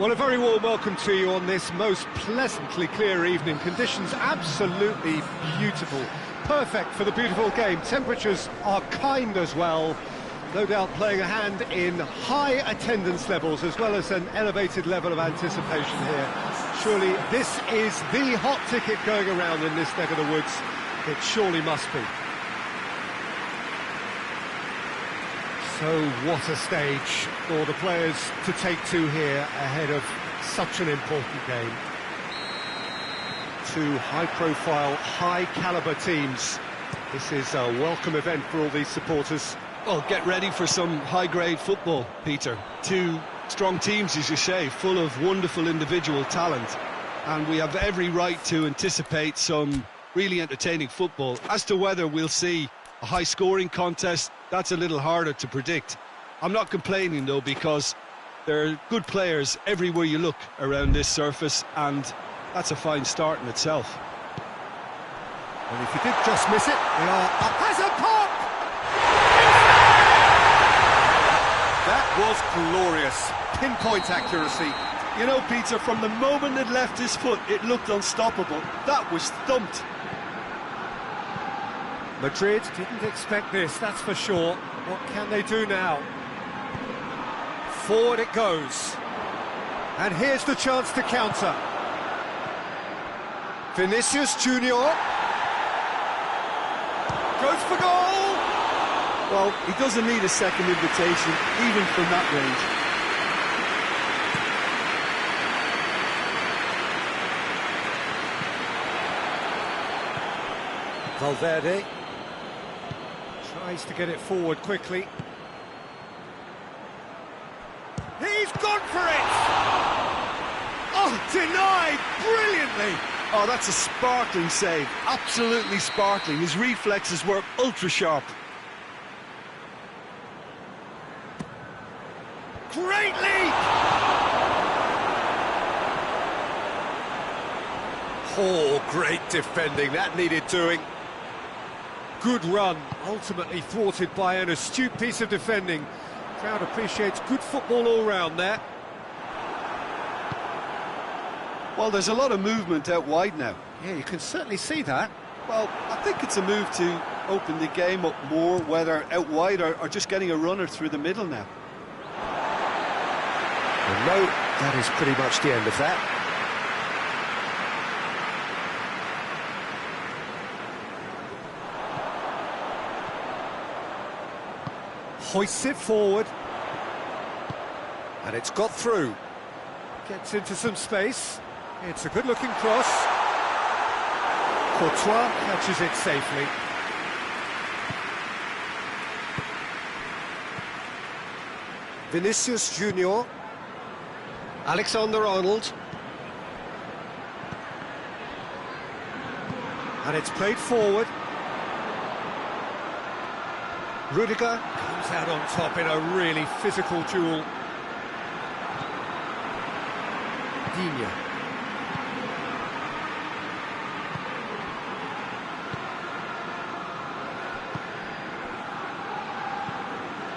Well, a very warm welcome to you on this most pleasantly clear evening. Conditions absolutely beautiful. Perfect for the beautiful game. Temperatures are kind as well. No doubt playing a hand in high attendance levels as well as an elevated level of anticipation here. Surely this is the hot ticket going around in this neck of the woods. It surely must be. So what a stage for the players to take to here ahead of such an important game. Two high-profile, high-caliber teams. This is a welcome event for all these supporters. Well, get ready for some high-grade football, Peter. Two strong teams, as you say, full of wonderful individual talent. And we have every right to anticipate some really entertaining football. As to whether we'll see a high-scoring contest, that's a little harder to predict. I'm not complaining, though, because there are good players everywhere you look around this surface, and that's a fine start in itself. And if you did just miss it, they are up. Has a pop! That was glorious. Pinpoint accuracy. You know, Peter, from the moment it left his foot, it looked unstoppable. That was thumped. Madrid didn't expect this, that's for sure. What can they do now? Forward it goes. And here's the chance to counter. Vinicius Junior goes for goal! Well, he doesn't need a second invitation, even from that range. Valverde tries to get it forward quickly. He's gone for it! Oh, denied brilliantly! Oh, that's a sparkling save. Absolutely sparkling. His reflexes were ultra-sharp. Great leap! Oh, great defending. That needed doing. Good run, ultimately thwarted by an astute piece of defending. Crowd appreciates good football all round there. Well, there's a lot of movement out wide now. Yeah, you can certainly see that. Well, I think it's a move to open the game up more, whether out wide or just getting a runner through the middle now. Well, no, that is pretty much the end of that. Hoists it forward. And it's got through. Gets into some space. It's a good-looking cross. Courtois catches it safely. Vinicius Junior. Alexander-Arnold. And it's played forward. Rudiger comes out on top in a really physical duel. Digne.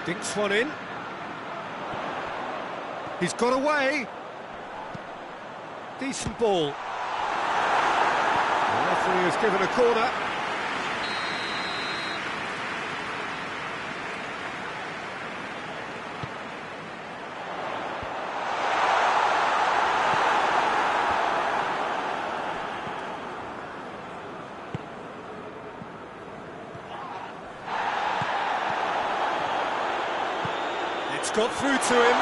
Dinks one in. He's got away. Decent ball. The referee has given a corner. It's got through to him.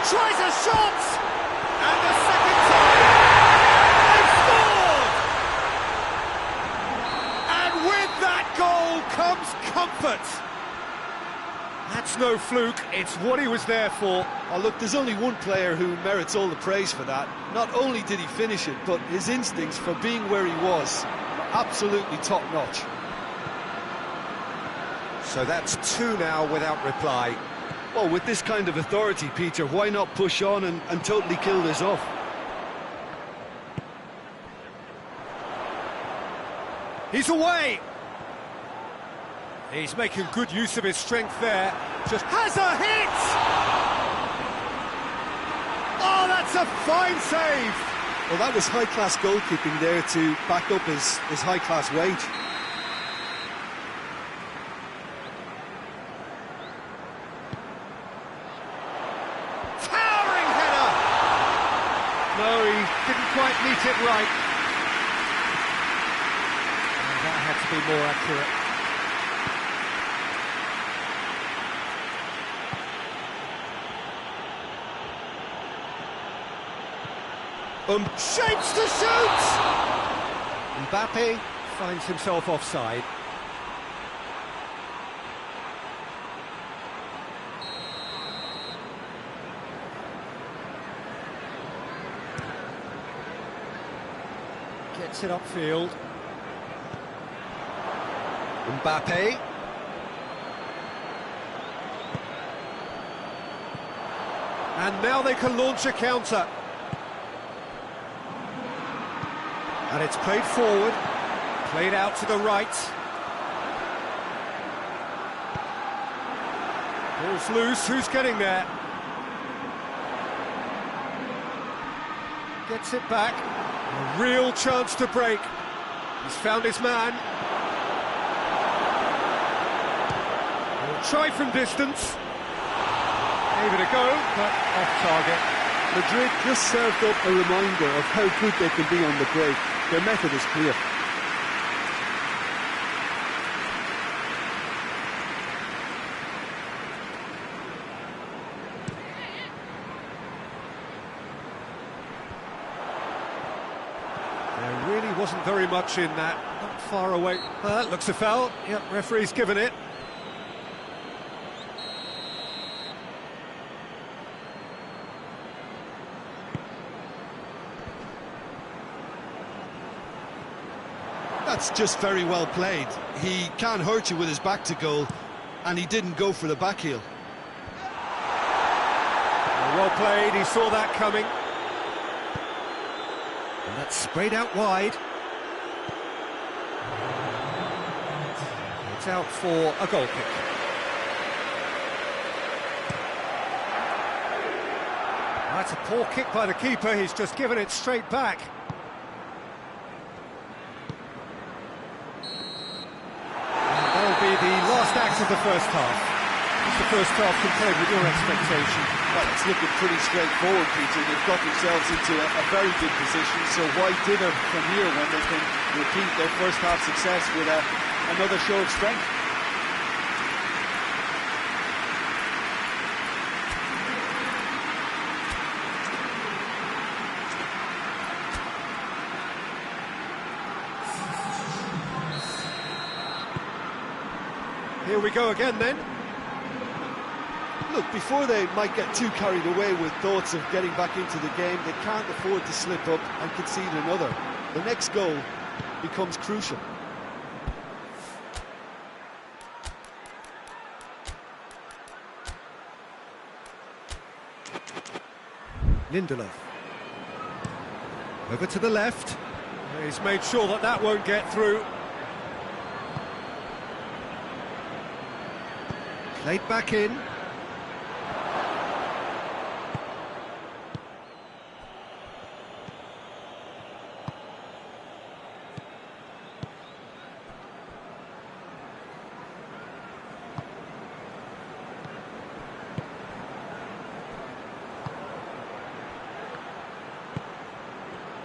Tries a shot! And the second time! They've scored! And with that goal comes comfort. That's no fluke, it's what he was there for. Oh, look, there's only one player who merits all the praise for that. Not only did he finish it, but his instincts for being where he was were absolutely top-notch. So that's two now without reply. Well, with this kind of authority, Peter, why not push on and totally kill this off? He's away! He's making good use of his strength there. Just has a hit! Oh, that's That's a fine save! Well, that was high-class goalkeeping there to back up his high-class wage. Towering header! No, he didn't quite meet it right. And that had to be more accurate. Shapes to shoot! Mbappe finds himself offside. Gets it upfield. Mbappe. And now they can launch a counter. And it's played forward, played out to the right. Ball's loose, who's getting there? Gets it back, a real chance to break. He's found his man. He'll try from distance. Gave it a go, but off target. Madrid just served up a reminder of how good they can be on the break. Their method is clear. There really wasn't very much in that, not far away. That looks a foul. Yep, referee's given it. That's just very well played. He can't hurt you with his back to goal, and he didn't go for the back heel. Well played, he saw that coming. And that's sprayed out wide. It's out for a goal kick. That's a poor kick by the keeper, he's just given it straight back. Be the last act of the first half. Is the first half compared with your expectation? Well, it's looking pretty straightforward, Peter. They've got themselves into a very good position, so why dither from here when they can repeat their first half success with another show of strength? Here we go again then. Look, before they might get too carried away with thoughts of getting back into the game, they can't afford to slip up and concede another. The next goal becomes crucial. Lindelof. Over to the left. He's made sure that that won't get through. Played back in.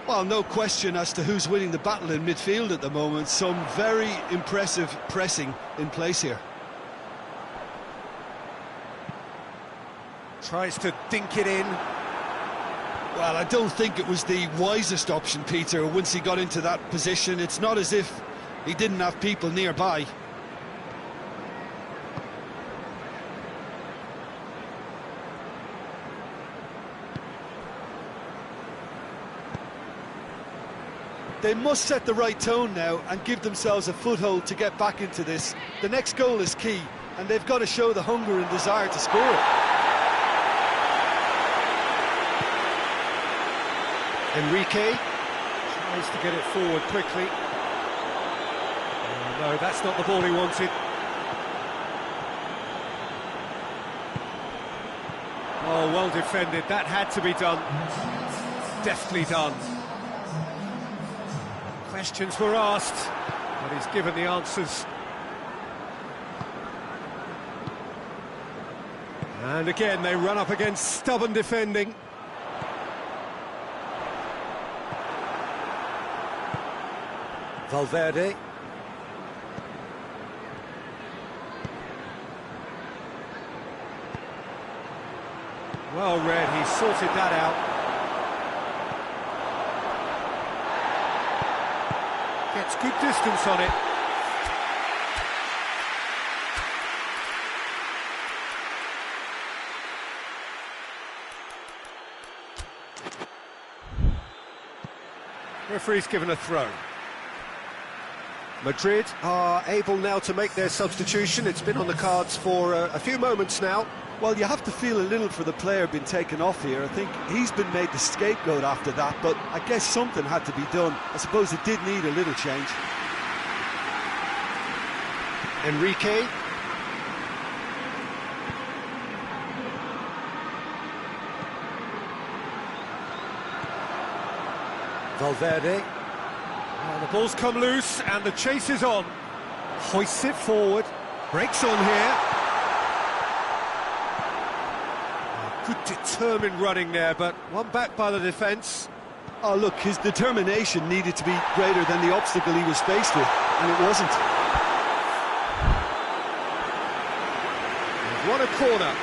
Well, no question as to who's winning the battle in midfield at the moment. Some very impressive pressing in place here. Tries to dink it in. Well, I don't think it was the wisest option, Peter, once he got into that position. It's not as if he didn't have people nearby. They must set the right tone now and give themselves a foothold to get back into this. The next goal is key, and they've got to show the hunger and desire to score it. Enrique tries to get it forward quickly. Oh, no, that's not the ball he wanted. Oh, well defended. That had to be done. Deftly done. Questions were asked, but he's given the answers. And again, they run up against stubborn defending. Valverde. Well read, he sorted that out. Gets good distance on it. Referee's given a throw. Madrid are able now to make their substitution. It's been on the cards for a few moments now. Well, you have to feel a little for the player being taken off here. I think he's been made the scapegoat after that, but I guess something had to be done. I suppose it did need a little change. Enrique. Valverde. Well, the ball's come loose and the chase is on. Hoists it forward. Breaks on here. Good determined running there, but one back by the defence. Oh, look, his determination needed to be greater than the obstacle he was faced with, and it wasn't. They've won a corner.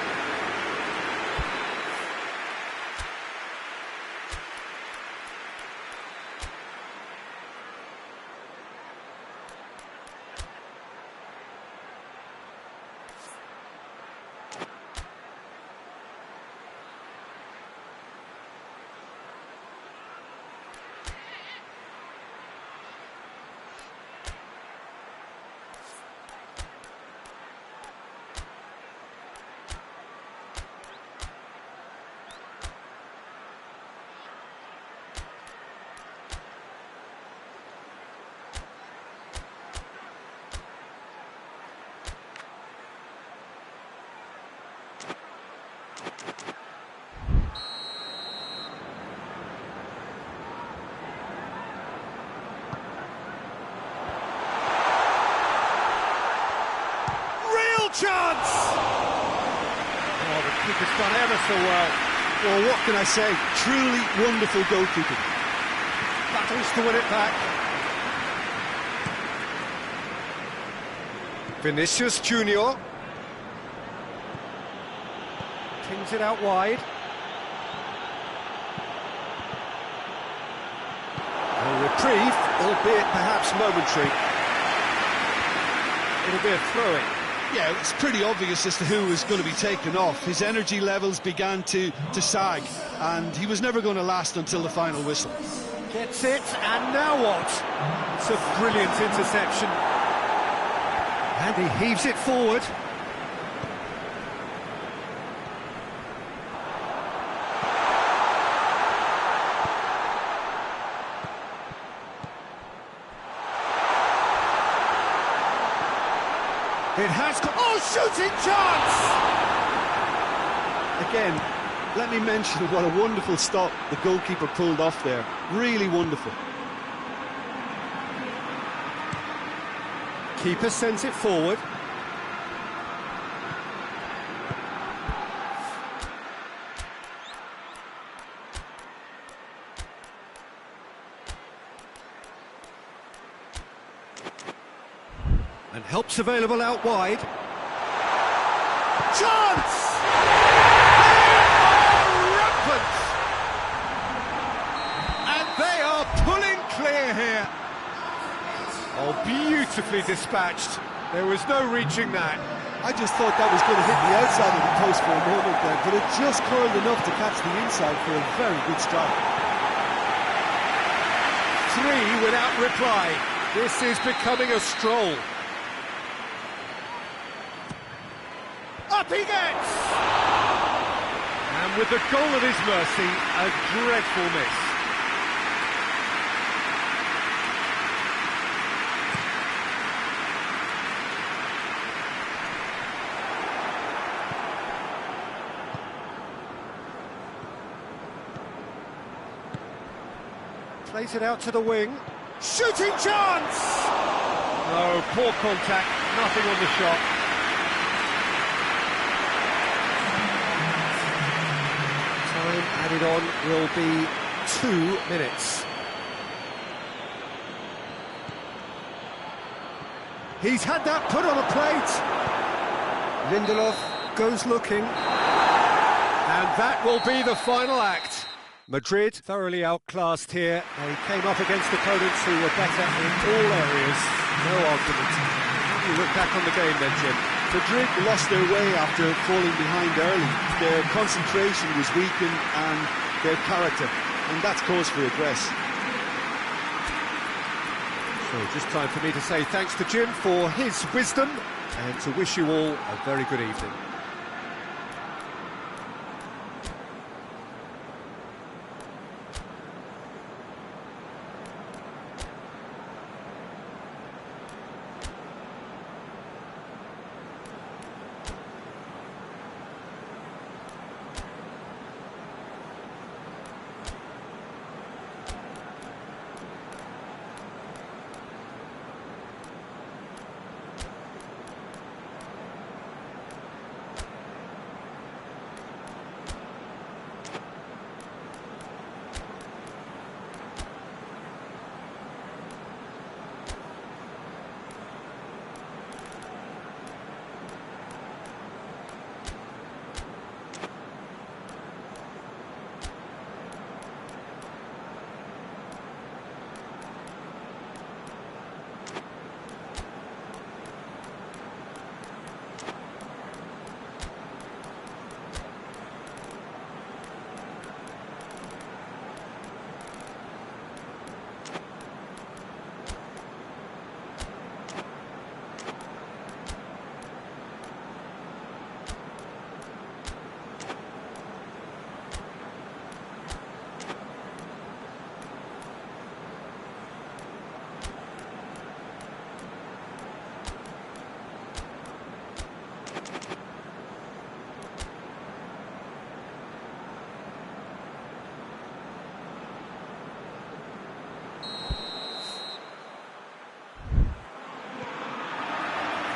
Chance! Oh, the keeper's done ever so well. Well, what can I say? Truly wonderful goalkeeping. Battles to win it back. Vinicius Junior. Kings it out wide. A reprieve, albeit perhaps momentary. It'll be a throw-in. Yeah, it's pretty obvious as to who was going to be taken off. His energy levels began to sag, and he was never going to last until the final whistle. Gets it, and now what? It's a brilliant interception. And he heaves it forward. It has got... Oh, shooting chance! Again, let me mention what a wonderful stop the goalkeeper pulled off there. Really wonderful. Keeper sends it forward. And help's available out wide. Chance! They are rampant! And they are pulling clear here. Oh, beautifully dispatched. There was no reaching that. I just thought that was going to hit the outside of the post for a moment there, but it just curled enough to catch the inside for a very good strike. 3 without reply. This is becoming a stroll. Up he gets! And with the goal at his mercy, a dreadful miss. Plays it out to the wing. Shooting chance! No, poor contact, nothing on the shot. Time added on will be 2 minutes. He's had that put on a plate. Lindelof goes looking. And that will be the final act. Madrid thoroughly outclassed here. They came up against opponents who were better in all areas. No argument. How do you look back on the game then, Jim? Madrid lost their way after falling behind early. Their concentration was weakened and their character, and that's cause for regret. So just time for me to say thanks to Jim for his wisdom and to wish you all a very good evening.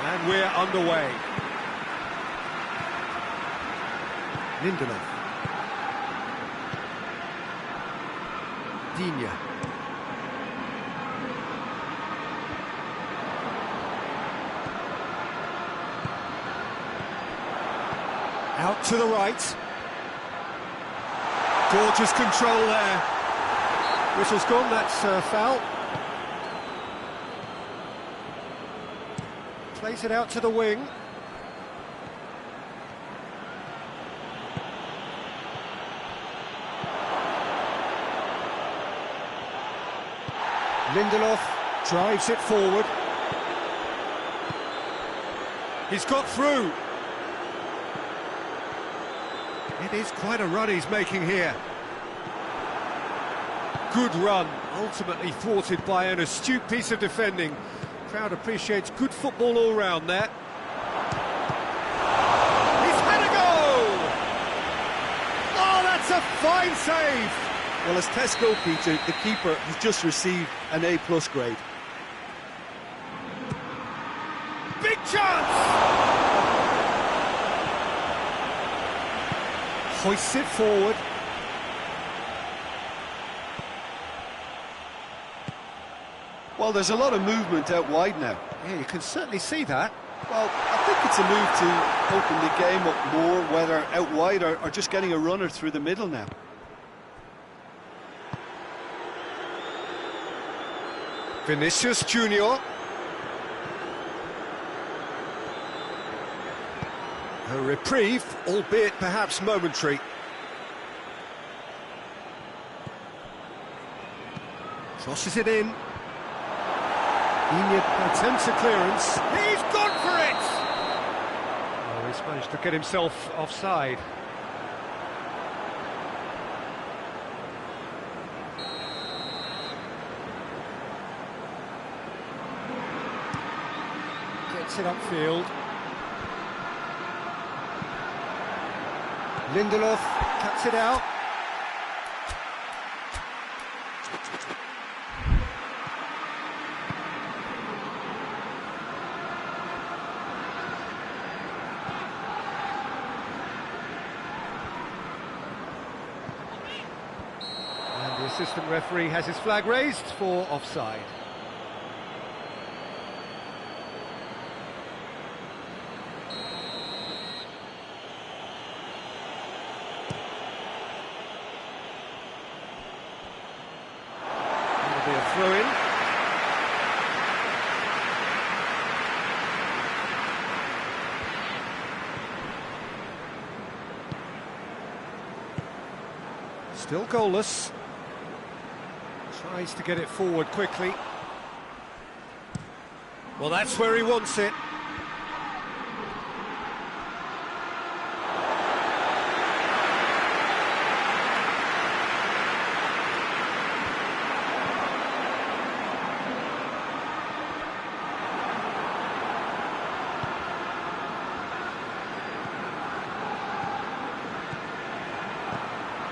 And we're underway. Lindelof. Digne. Out to the right. Gorgeous control there. Whistle's gone, that's a foul. Plays it out to the wing. Lindelof drives it forward. He's got through. It is quite a run he's making here. Good run, ultimately thwarted by an astute piece of defending. Crowd appreciates good football all round there. He's had a goal! Oh, that's a fine save! Well, as Tesco, Peter, the keeper has just received an A+ grade. Big chance! Hoists it forward. Well, there's a lot of movement out wide now. Yeah, you can certainly see that. Well, I think it's a move to open the game up more, whether out wide or just getting a runner through the middle now. Vinicius Junior. A reprieve, albeit perhaps momentary. Crosses it in. Digne attempts a clearance. He's gone for it! Oh, he's managed to get himself offside. Gets it upfield. Lindelof cuts it out. assistant referee has his flag raised for offside. That'll be a throw-in. Still goalless. Tries to get it forward quickly. Well, that's where he wants it.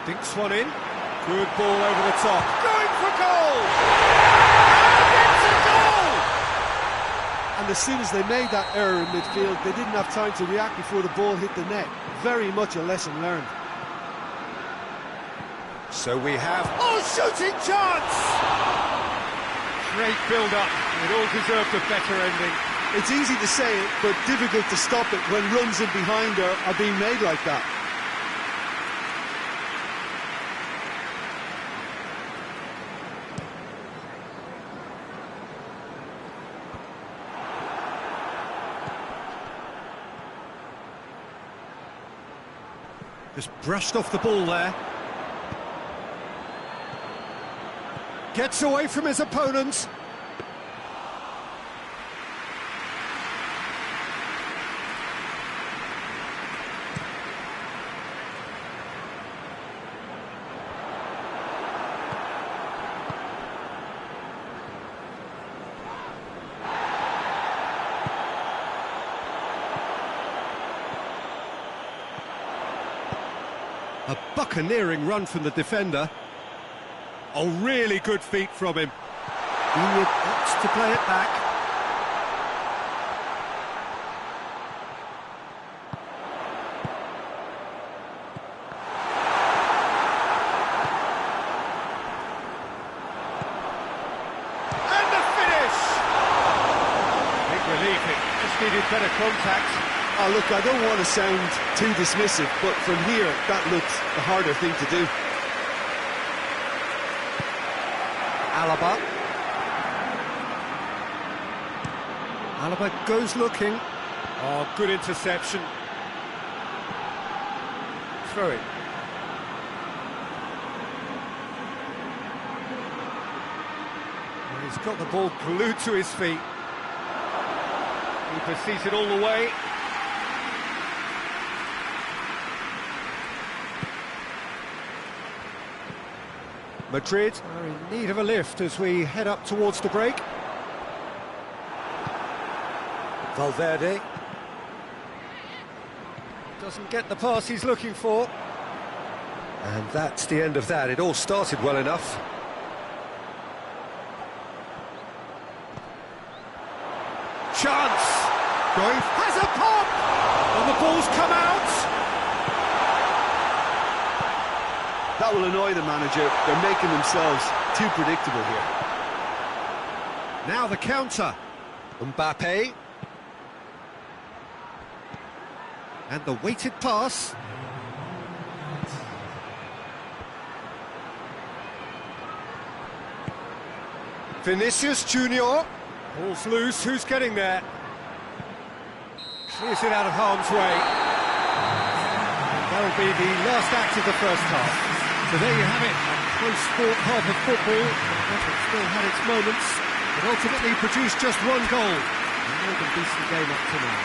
Dinks one in. Good ball over the top. Going for goal! And it's a goal! And as soon as they made that error in midfield, they didn't have time to react before the ball hit the net. Very much a lesson learned. So we have... Oh, shooting chance! Great build-up. It all deserved a better ending. It's easy to say it, but difficult to stop it when runs in behind are being made like that. Just brushed off the ball there. Gets away from his opponents. A buccaneering run from the defender. Oh, really good feet from him. He opts to play it back. And the finish! Big relief, it just needed better contact. Oh, look, I don't want to sound too dismissive, but from here, that looks the harder thing to do. Alaba. Alaba goes looking. Oh, good interception. Throw it. He's got the ball glued to his feet. Keeper sees it all the way. Madrid are in need of a lift as we head up towards the break. Valverde doesn't get the pass he's looking for. And that's the end of that. It all started well enough. Chance! Going, has a pop! And the ball's come out! That will annoy the manager. They're making themselves too predictable here. Now the counter. Mbappe. And the weighted pass. Vinicius Junior. Ball's loose. Who's getting there? Clears it out of harm's way. That'll be the last act of the first half. So there you have it, a close sport half of football, that still had its moments, but ultimately produced just one goal. A more than decent game up to now.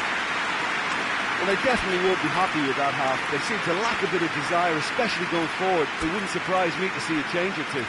Well, they definitely won't be happy with that half. They seem to lack a bit of desire, especially going forward. It wouldn't surprise me to see a change or two.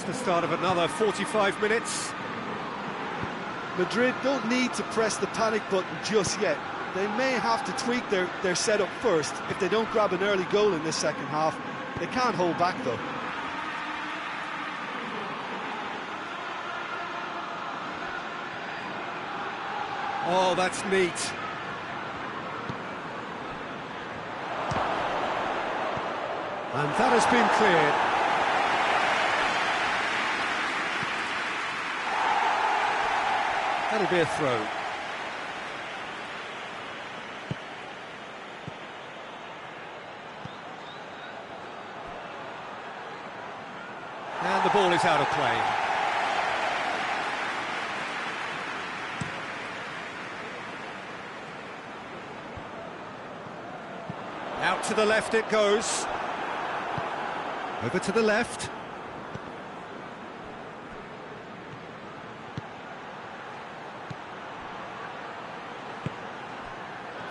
the start of another 45 minutes. Madrid don't need to press the panic button just yet. They may have to tweak their setup first if they don't grab an early goal in this second half. They can't hold back though. Oh, that's neat. And that has been cleared. That'll be a throw. And the ball is out of play. Out to the left it goes. Over to the left.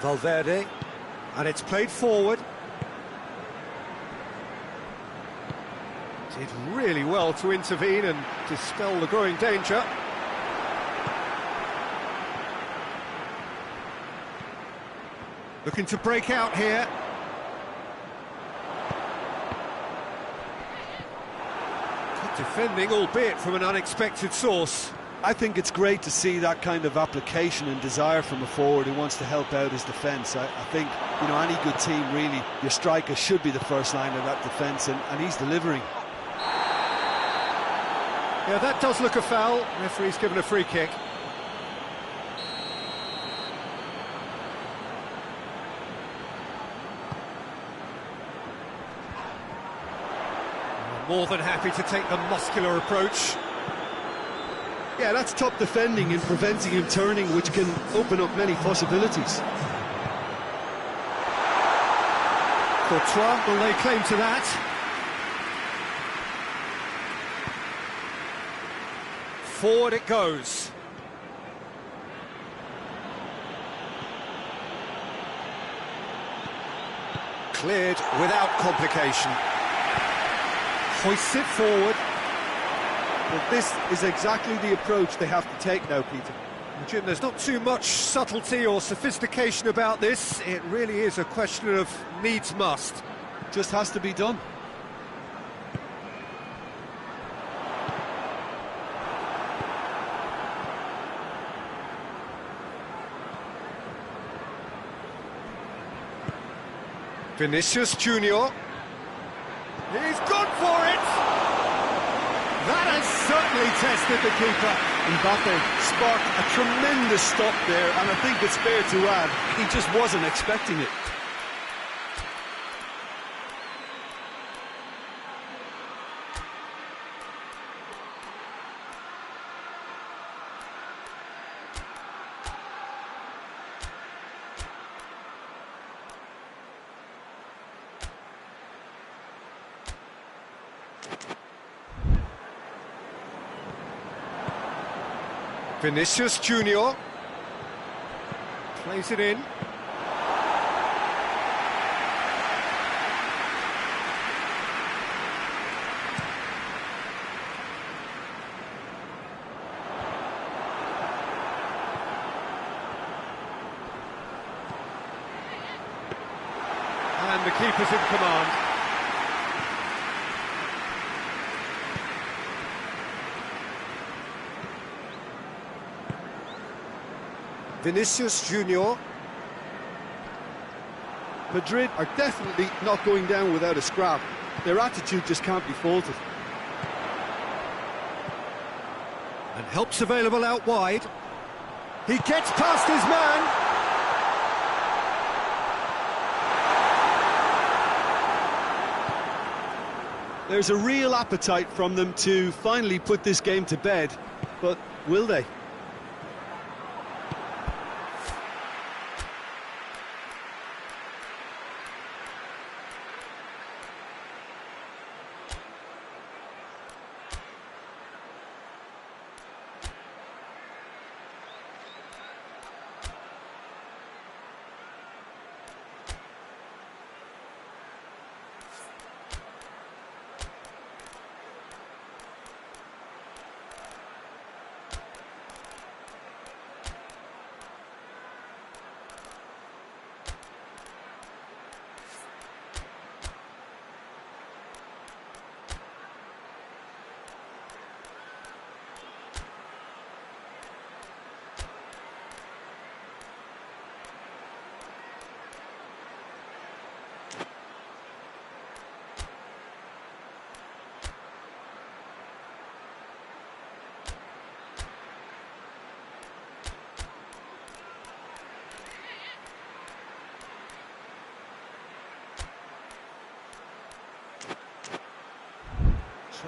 Valverde. And it's played forward. Did really well to intervene and dispel the growing danger. Looking to break out here. Good defending, albeit from an unexpected source. I think it's great to see that kind of application and desire from a forward who wants to help out his defence. I think, you know, any good team, really, your striker should be the first line of that defence, and he's delivering. Yeah, that does look a foul. Referee's given a free kick. More than happy to take the muscular approach. Yeah, that's top defending and preventing him turning, which can open up many possibilities. Courtois will lay claim to that. Forward it goes. Cleared without complication. Hoists it forward. Well, this is exactly the approach they have to take now, Peter. Jim, there's not too much subtlety or sophistication about this. It really is a question of needs must. Just has to be done. Vinicius Junior. He's gone for it! That has certainly tested the keeper. Mbappe sparked a tremendous stop there, and I think it's fair to add, he just wasn't expecting it. Vinicius Junior plays it in. And the keeper's in command. Vinicius Junior. Madrid are definitely not going down without a scrap. Their attitude just can't be faulted. And help's available out wide. He gets past his man. There's a real appetite from them to finally put this game to bed, but will they?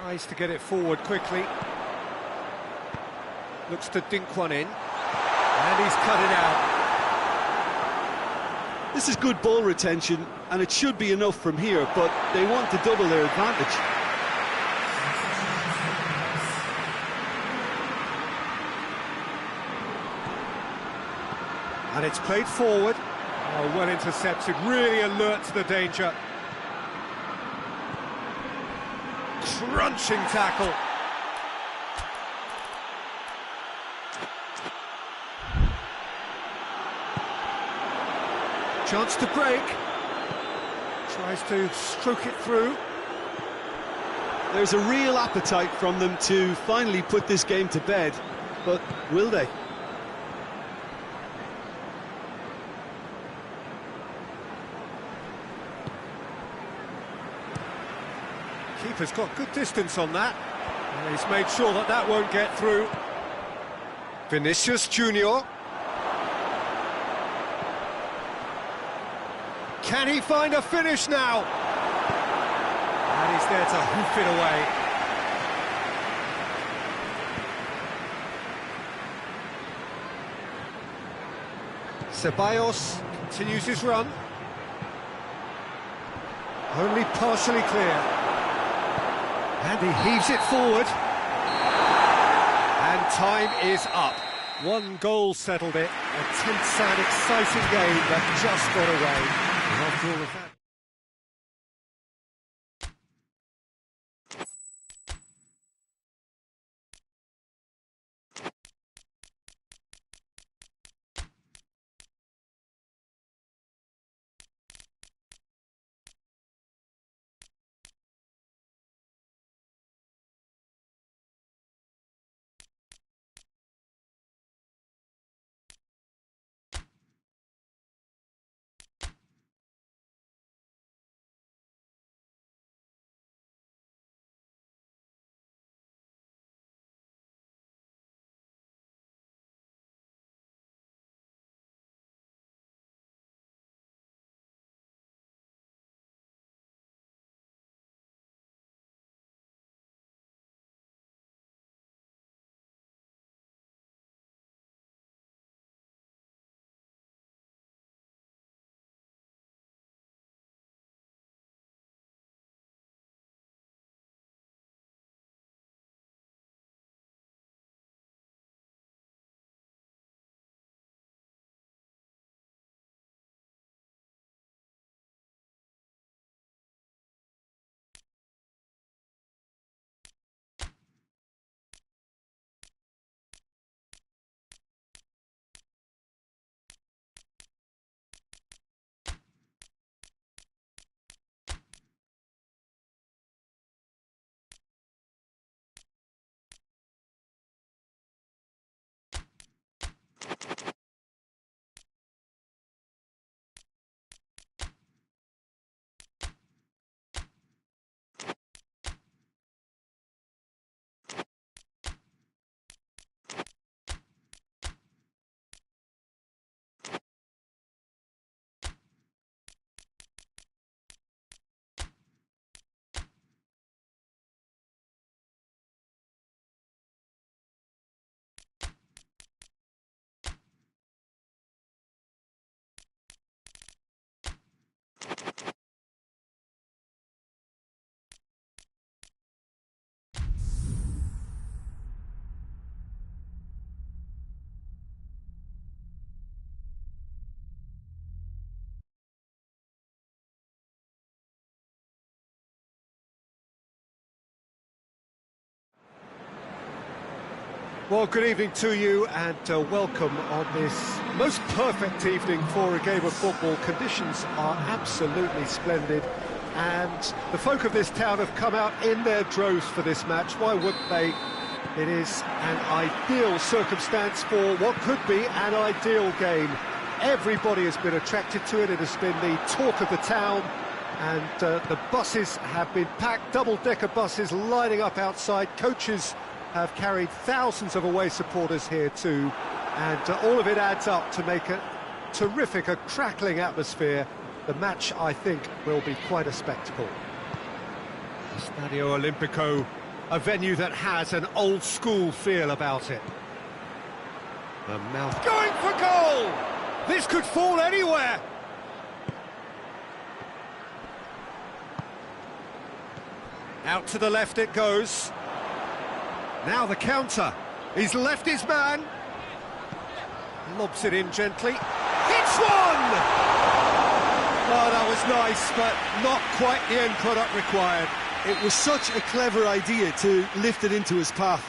Tries to get it forward quickly. Looks to dink one in. And he's cut it out. This is good ball retention, and it should be enough from here, but they want to double their advantage. And it's played forward. Oh, well intercepted, really alert to the danger. Crunching tackle. Chance to break. Tries to stroke it through. There's a real appetite from them to finally put this game to bed, but will they? Keeper's got good distance on that. And he's made sure that that won't get through. Vinicius Junior. Can he find a finish now? And he's there to hoof it away. Ceballos continues his run. Only partially clear. And he heaves it forward. And time is up. One goal settled it. A tense and exciting game that just got away. And after all of that... Well, good evening to you and welcome on this most perfect evening for a game of football. Conditions are absolutely splendid and the folk of this town have come out in their droves for this match. Why wouldn't they? It is an ideal circumstance for what could be an ideal game. Everybody has been attracted to it. It has been the talk of the town and the buses have been packed, double-decker buses lining up outside. Coaches have carried thousands of away supporters here too, and all of it adds up to make a terrific, a crackling atmosphere. The match, I think, will be quite a spectacle. Stadio Olimpico A venue that has an old-school feel about it. The mouth going for goal! This could fall anywhere! Out to the left it goes. Now the counter. He's left his man. Lobs it in gently. It's one! Oh, that was nice, but not quite the end product required. It was such a clever idea to lift it into his path.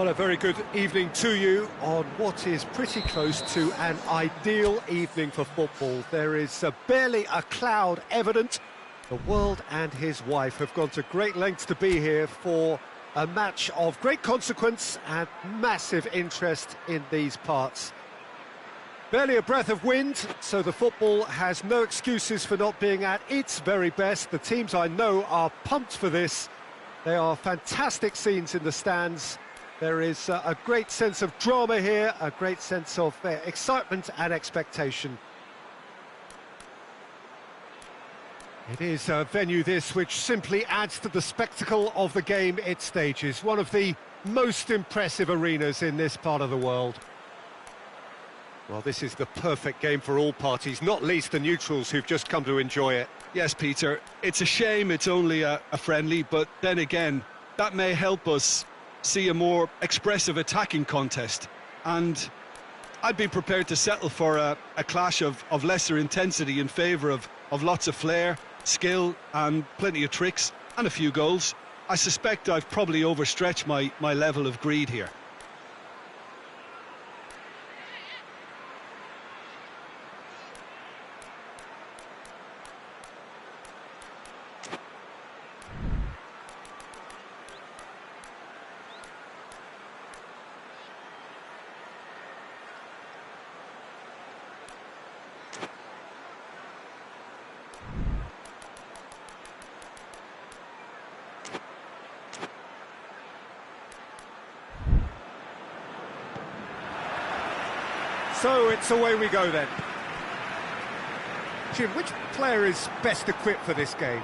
Well, a very good evening to you on what is pretty close to an ideal evening for football. There is barely a cloud evident. The world and his wife have gone to great lengths to be here for a match of great consequence and massive interest in these parts. Barely a breath of wind, so the football has no excuses for not being at its very best. The teams I know are pumped for this. They are fantastic scenes in the stands. There is a great sense of drama here, a great sense of excitement and expectation. It is a venue this which simply adds to the spectacle of the game it stages. One of the most impressive arenas in this part of the world. Well, this is the perfect game for all parties, not least the neutrals who've just come to enjoy it. Yes, Peter, it's a shame it's only a friendly, but then again, that may help us see a more expressive attacking contest. And I'd be prepared to settle for a clash of lesser intensity in favour of lots of flair, skill and plenty of tricks and a few goals. I suspect I've probably overstretched my level of greed here. So it's away we go then. Jim, which player is best equipped for this game?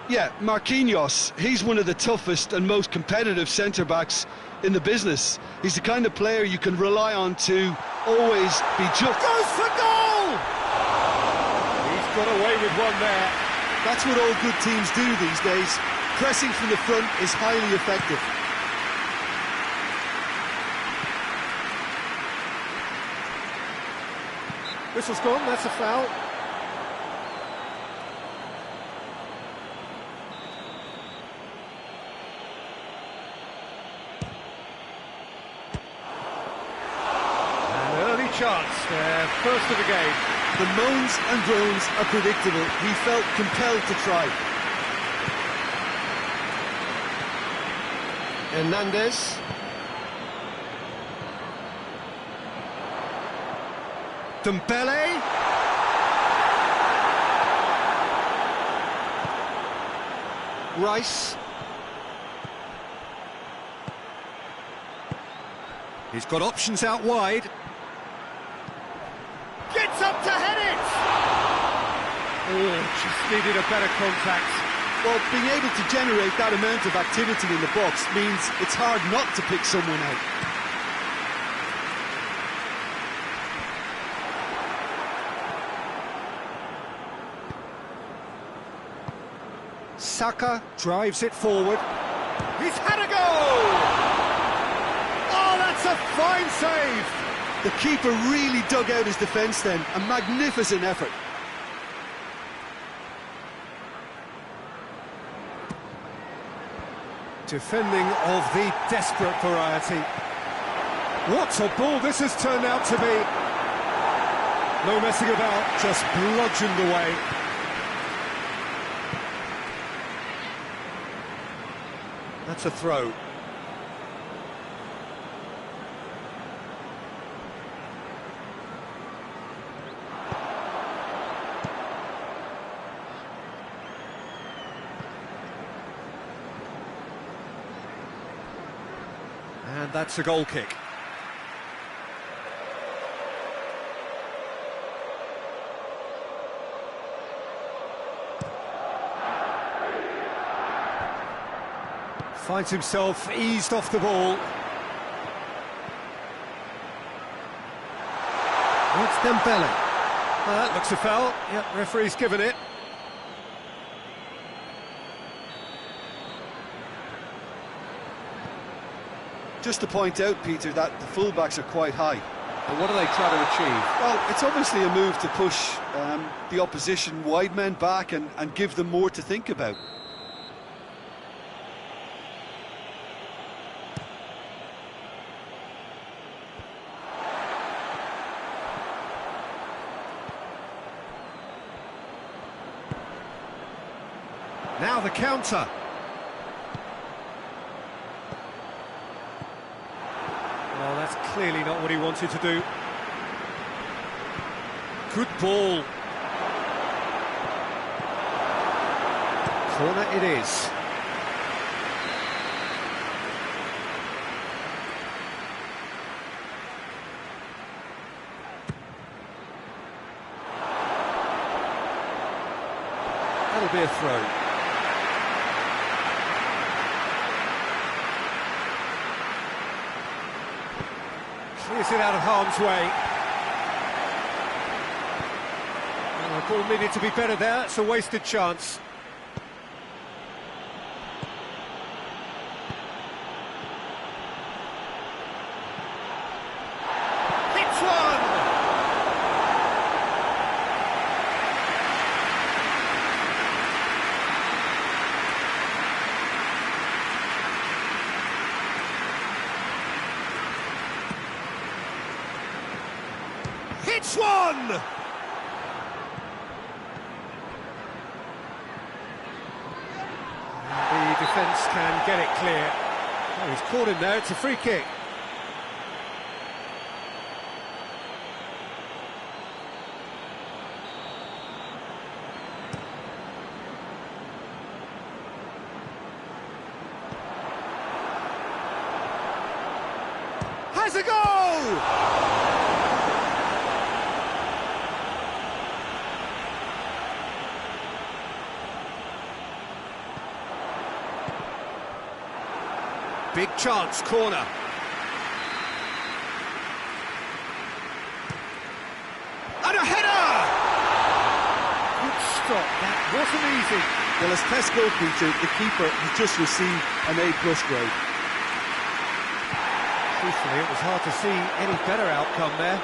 Yeah, Marquinhos. He's one of the toughest and most competitive centre-backs in the business. He's the kind of player you can rely on to always be just... Goes for goal! He's got away with one there. That's what all good teams do these days. Pressing from the front is highly effective. Whistle's gone, that's a foul. An early chance there, first of the game. The moans and groans are predictable. He felt compelled to try. Hernandez. Dembele. Rice. He's got options out wide. Gets up to head it! Oh, just needed a better contact. Well, being able to generate that amount of activity in the box means it's hard not to pick someone out. Saka drives it forward. He's had a go! Oh, that's a fine save! The keeper really dug out his defence then. A magnificent effort. Defending of the desperate variety. What a ball this has turned out to be. No messing about, just bludgeoned away. That's a throw. And that's a goal kick. Finds himself eased off the ball. Oh, it's Dembele. That looks a foul. Yep, referee's given it. Just to point out, Peter, that the fullbacks are quite high. And what do they try to achieve? Well, it's obviously a move to push the opposition wide men back and give them more to think about. Now the counter. Well, that's clearly not what he wanted to do. Good ball. Corner it is. That'll be a throw. Clears it out of harm's way. The ball needed to be better there, it's a wasted chance. Hits one! Hits one! The defence can get it clear. Oh, he's caught him there, it's a free kick. Has a goal! Big chance, corner. And a header! Good stop, that wasn't easy. Well, as test goalkeeper, the keeper has just received an A+ grade. Truthfully, it was hard to see any better outcome there.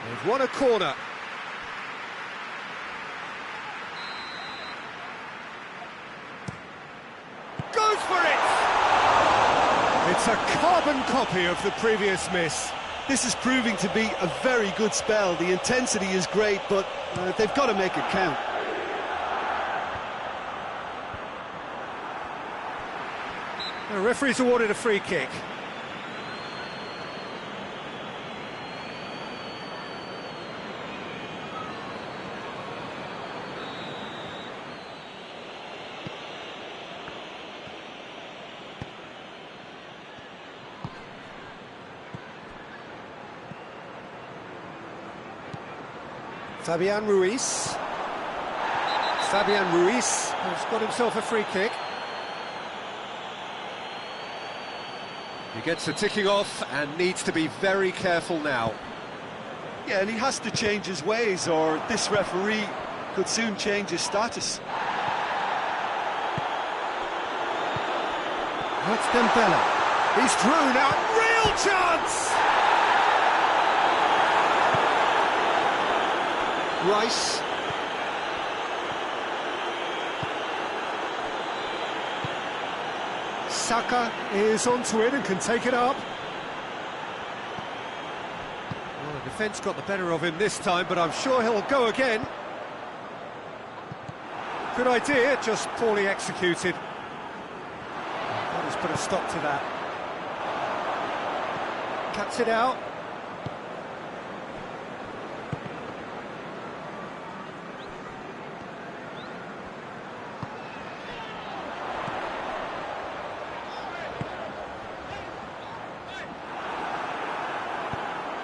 They've won a corner. Goes for it! It's a carbon copy of the previous miss. This is proving to be a very good spell. The intensity is great, but they've got to make it count. The referee's awarded a free kick. Fabian Ruiz. Fabian Ruiz has got himself a free kick. He gets the ticking off and needs to be very careful now. Yeah, and he has to change his ways, or this referee could soon change his status. That's Dembele. He's through now. Real chance! Rice. Saka is onto it and can take it up. Well, the defence got the better of him this time, but I'm sure he'll go again. Good idea, just poorly executed. That has put a stop to that. Cuts it out.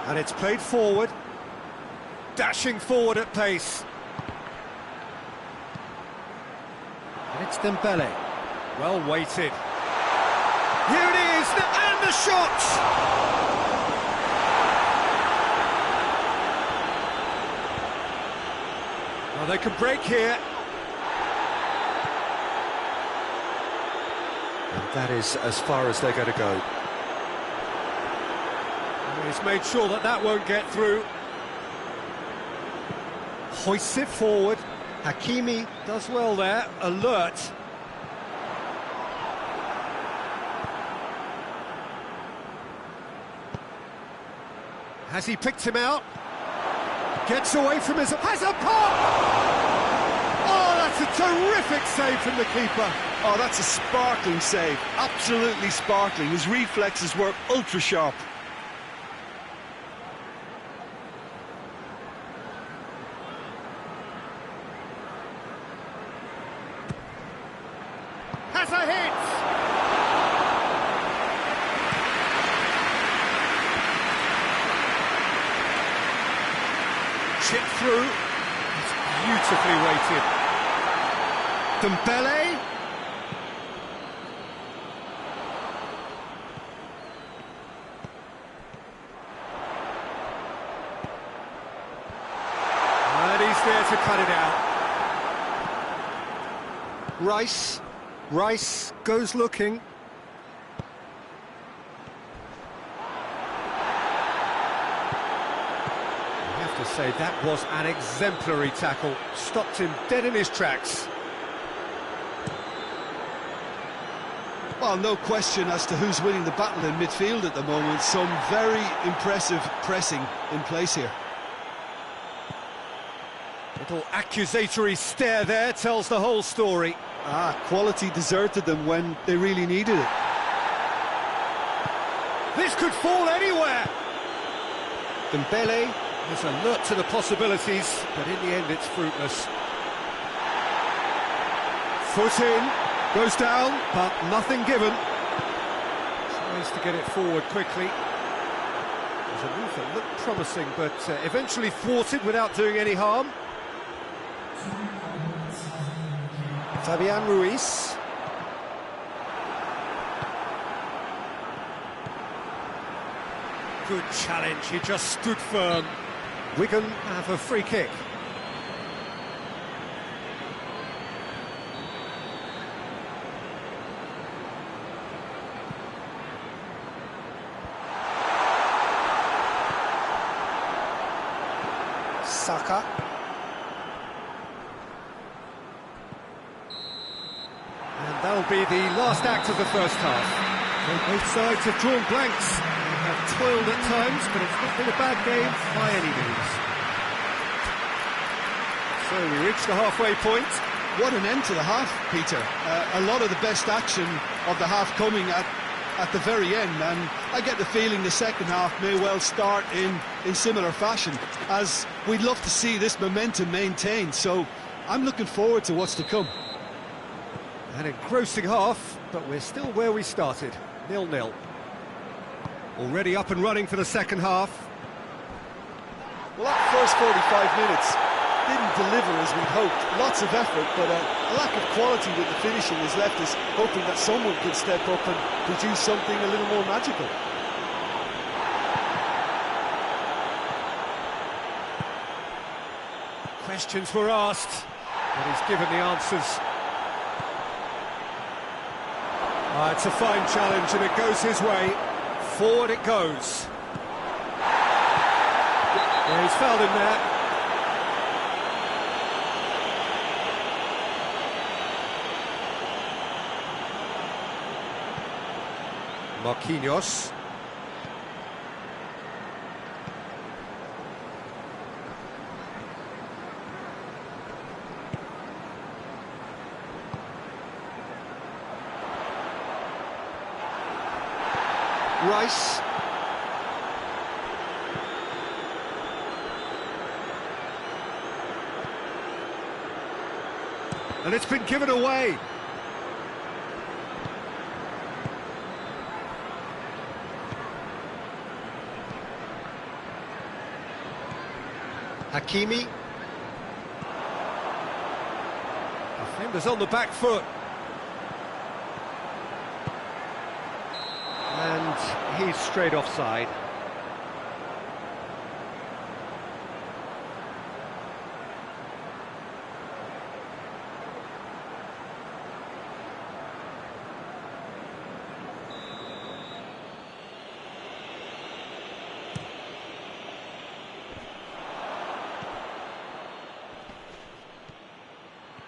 And it's played forward, dashing forward at pace. And it's Dembele, well weighted. Here it is, and the shot! Well, they can break here. And that is as far as they're going to go. He's made sure that that won't get through. Hoists it forward. Hakimi does well there, alert. Has he picked him out? Gets away from his... Has a pop! Oh, that's a terrific save from the keeper. Oh, that's a sparkling save. Absolutely sparkling. His reflexes were ultra sharp. Has a hit! Chip through. It's beautifully weighted. Dembele. And he's there to cut it out. Rice goes looking. I have to say, that was an exemplary tackle. Stopped him dead in his tracks. Well, no question as to who's winning the battle in midfield at the moment. Some very impressive pressing in place here. Little accusatory stare there tells the whole story. Quality deserted them when they really needed it. This could fall anywhere. Dembele is alert to the possibilities, but in the end it's fruitless. Foot in, goes down, but nothing given. Tries to get it forward quickly. There's a move that looked promising, but eventually thwarted without doing any harm. Fabian Ruiz. Good challenge, he just stood firm. Wigan have a free kick. Saka. And that'll be the last act of the first half. Well, both sides have drawn blanks. They have toiled at times, but it's not been a bad game by any means. So we reach the halfway point. What an end to the half, Peter. A lot of the best action of the half coming at the very end, and I get the feeling the second half may well start in similar fashion, as we'd love to see this momentum maintained. So I'm looking forward to what's to come. An engrossing half, but we're still where we started, 0-0. Already up and running for the second half. Well, that first 45 minutes didn't deliver as we'd hoped. Lots of effort, but a lack of quality with the finishing has left us hoping that someone could step up and produce something a little more magical. Questions were asked, but he's given the answers. It's a fine challenge, and it goes his way. Forward it goes. Yeah, he's fouled him there. Marquinhos. Rice. And it's been given away. Hakimi. Defenders on the back foot. And he's straight offside.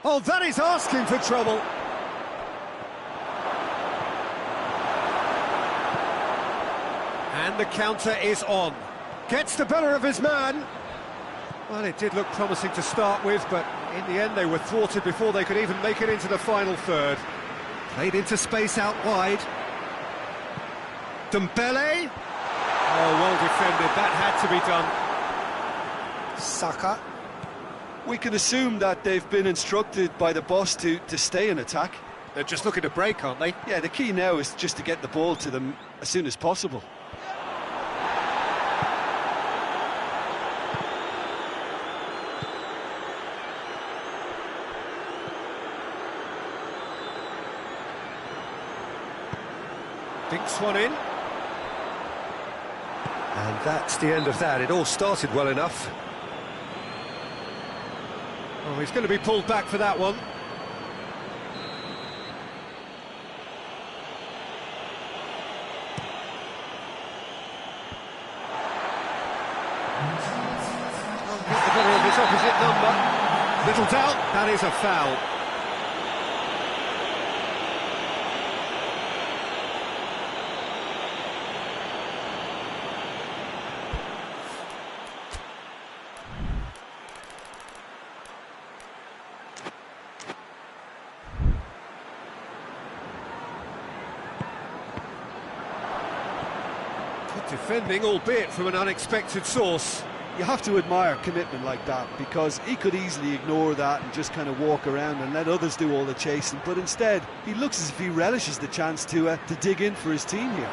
Oh, that is asking for trouble. And the counter is on. Gets the better of his man. Well, it did look promising to start with, but in the end they were thwarted before they could even make it into the final third. Played into space out wide. Dembele. Oh, well defended. That had to be done. Saka. We can assume that they've been instructed by the boss to stay in attack. They're just looking to break, aren't they? Yeah, the key now is just to get the ball to them as soon as possible. Dinks one in. And that's the end of that. It all started well enough. Oh, he's going to be pulled back for that one. Get the better of his opposite number. Little doubt, that is a foul. Defending, albeit from an unexpected source. You have to admire commitment like that, because he could easily ignore that and just kind of walk around and let others do all the chasing, but instead he looks as if he relishes the chance to dig in for his team here.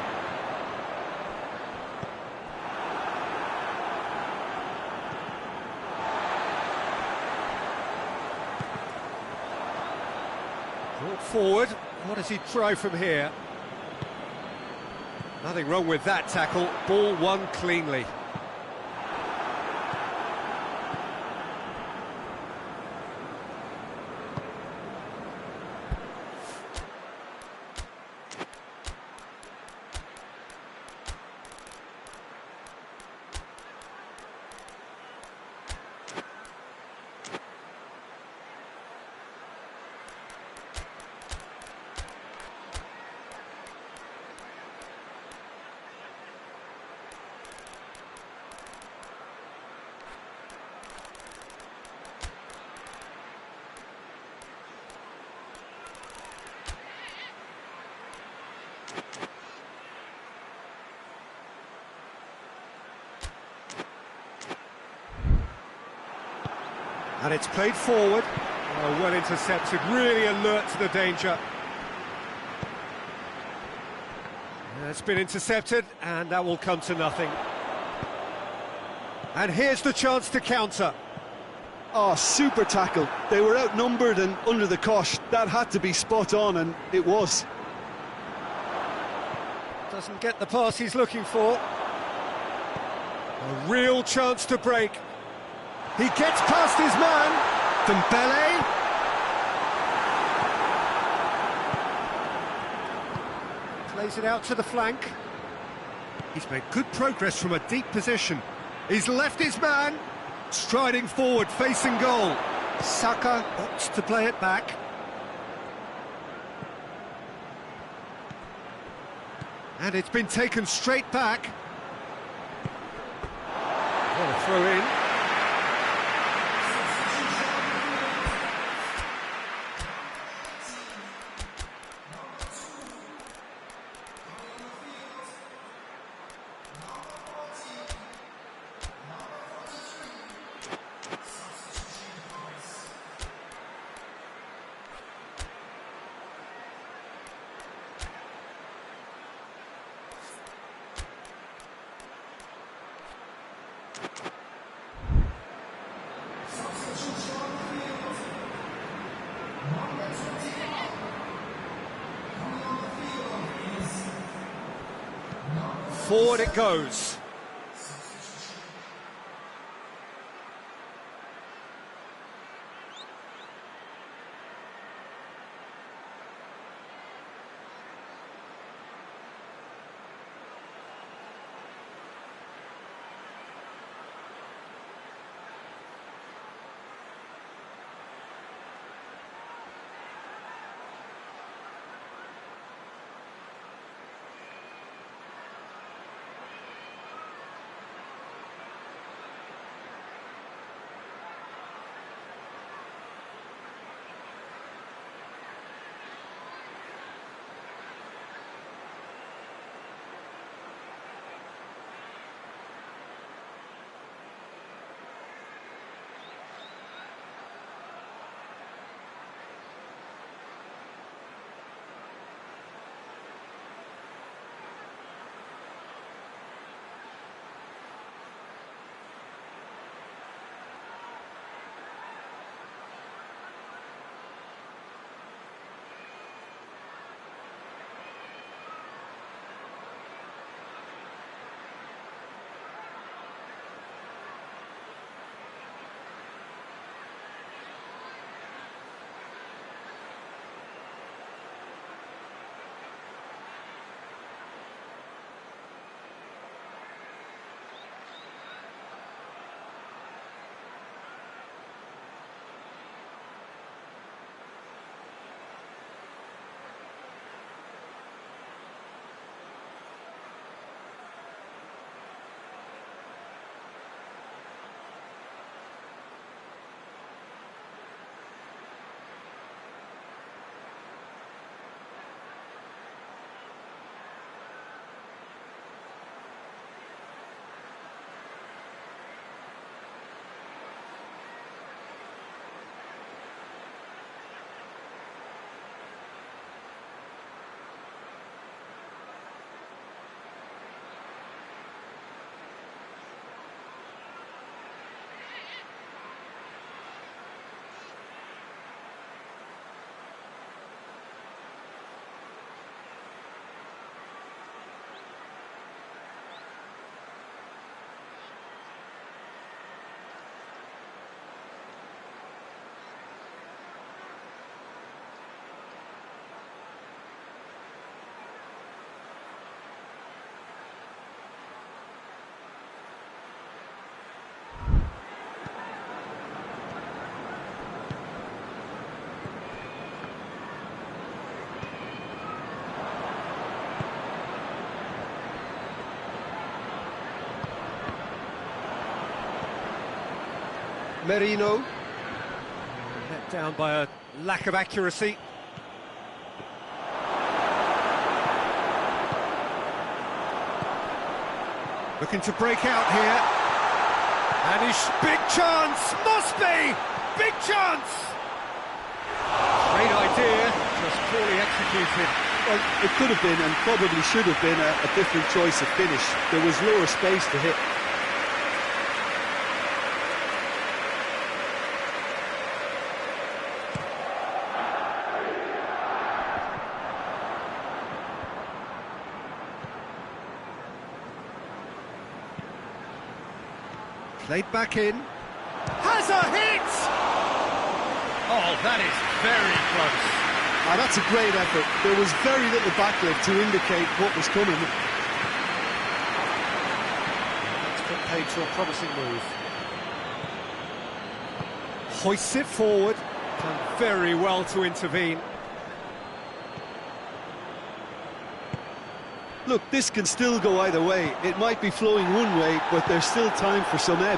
Brought forward. What does he try from here? Nothing wrong with that tackle. Ball won cleanly. And it's played forward. Oh, well intercepted, really alert to the danger. It's been intercepted, and that will come to nothing. And here's the chance to counter. Oh, super tackle. They were outnumbered and under the cosh. That had to be spot on, and it was. Doesn't get the pass he's looking for. A real chance to break. He gets past his man. Dembele. Plays it out to the flank. He's made good progress from a deep position. He's left his man. Striding forward, facing goal. Saka opts to play it back. And it's been taken straight back. What a throw in. Forward it goes. Merino. Let down by a lack of accuracy. Looking to break out here. And his big chance! Must be! Big chance! Great idea, just poorly executed. Well, it could have been and probably should have been a different choice of finish. There was lower space to hit. Played back in. Has a hit! Oh, that is very close. Ah, that's a great effort. There was very little backlift to indicate what was coming. Let's put paid to a promising move. Hoists it forward. Done very well to intervene. Look, this can still go either way. It might be flowing one way, but there's still time for some ebb.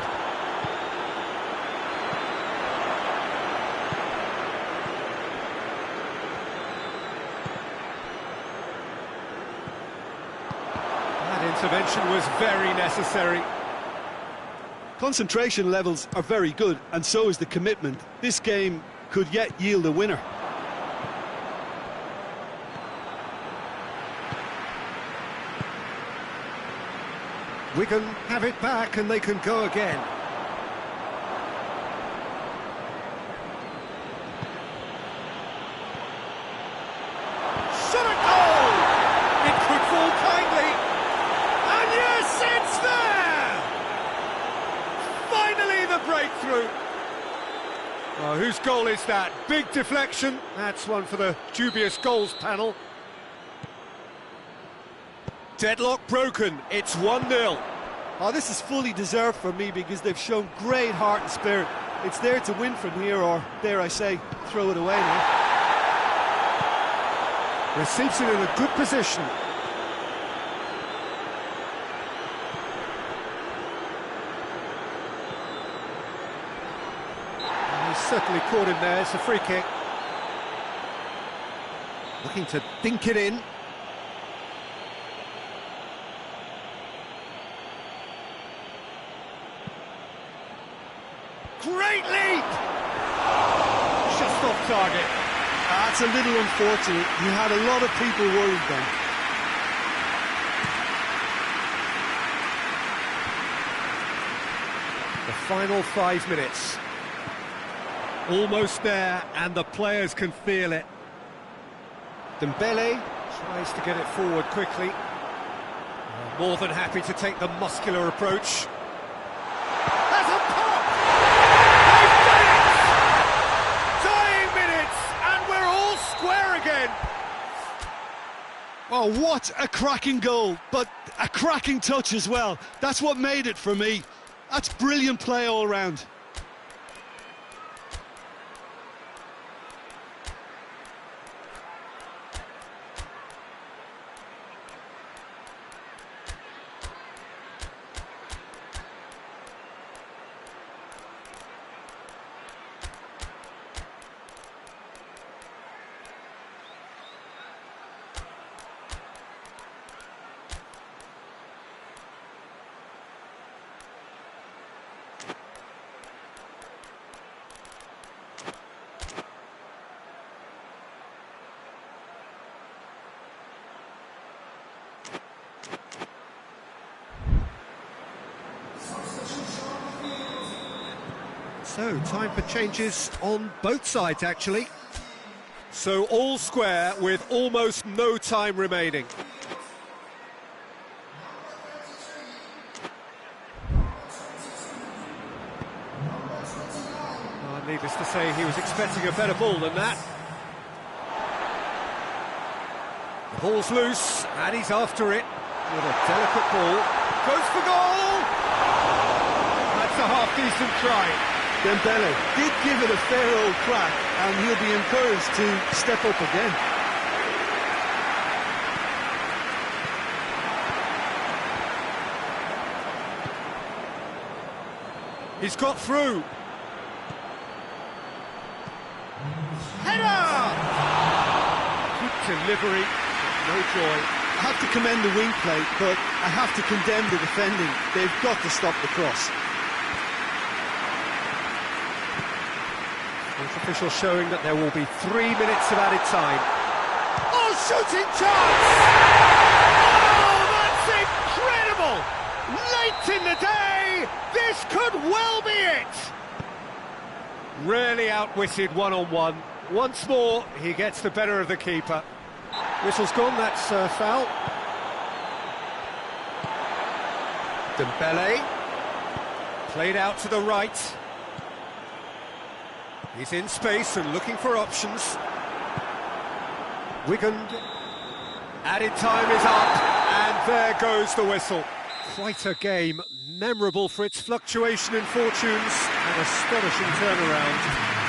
That intervention was very necessary. Concentration levels are very good, and so is the commitment. This game could yet yield a winner. Wigan have it back and they can go again. Shot a goal! It could fall kindly. And yes, it's there! Finally the breakthrough. Oh, whose goal is that? Big deflection. That's one for the dubious goals panel. Deadlock broken, it's 1-0. Oh, this is fully deserved for me because they've shown great heart and spirit. It's there to win from here, or, dare I say, throw it away now. Receives it in a good position. And he's certainly caught him there, it's a free kick. Looking to dink it in. Great leap! Just off target. That's a little unfortunate. He had a lot of people worried then. The final 5 minutes. Almost there, and the players can feel it. Dembele tries to get it forward quickly. More than happy to take the muscular approach. That's a pop! They've done it! Dying minutes, and we're all square again. Oh, what a cracking goal, but a cracking touch as well. That's what made it for me. That's brilliant play all round. So, time for changes on both sides, actually. So, all square with almost no time remaining. Oh, needless to say, he was expecting a better ball than that. The ball's loose, and he's after it with a delicate ball. Goes for goal! That's a half-decent try. Dembele did give it a fair old crack, and he'll be encouraged to step up again. He's got through. Header! Good delivery, no joy. I have to commend the wing play, but I have to condemn the defending. They've got to stop the cross. Fourth official showing that there will be 3 minutes of added time. Oh, shooting chance! Oh, that's incredible! Late in the day, this could well be it! Really outwitted one-on-one. Once more, he gets the better of the keeper. Whistle's gone, that's foul. Dembele. Played out to the right. He's in space and looking for options. Wigan. Added time is up, and there goes the whistle. Quite a game, memorable for its fluctuation in fortunes, and astonishing turnaround.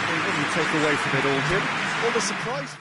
What do you take away from it all, Jim? Well, the surprise...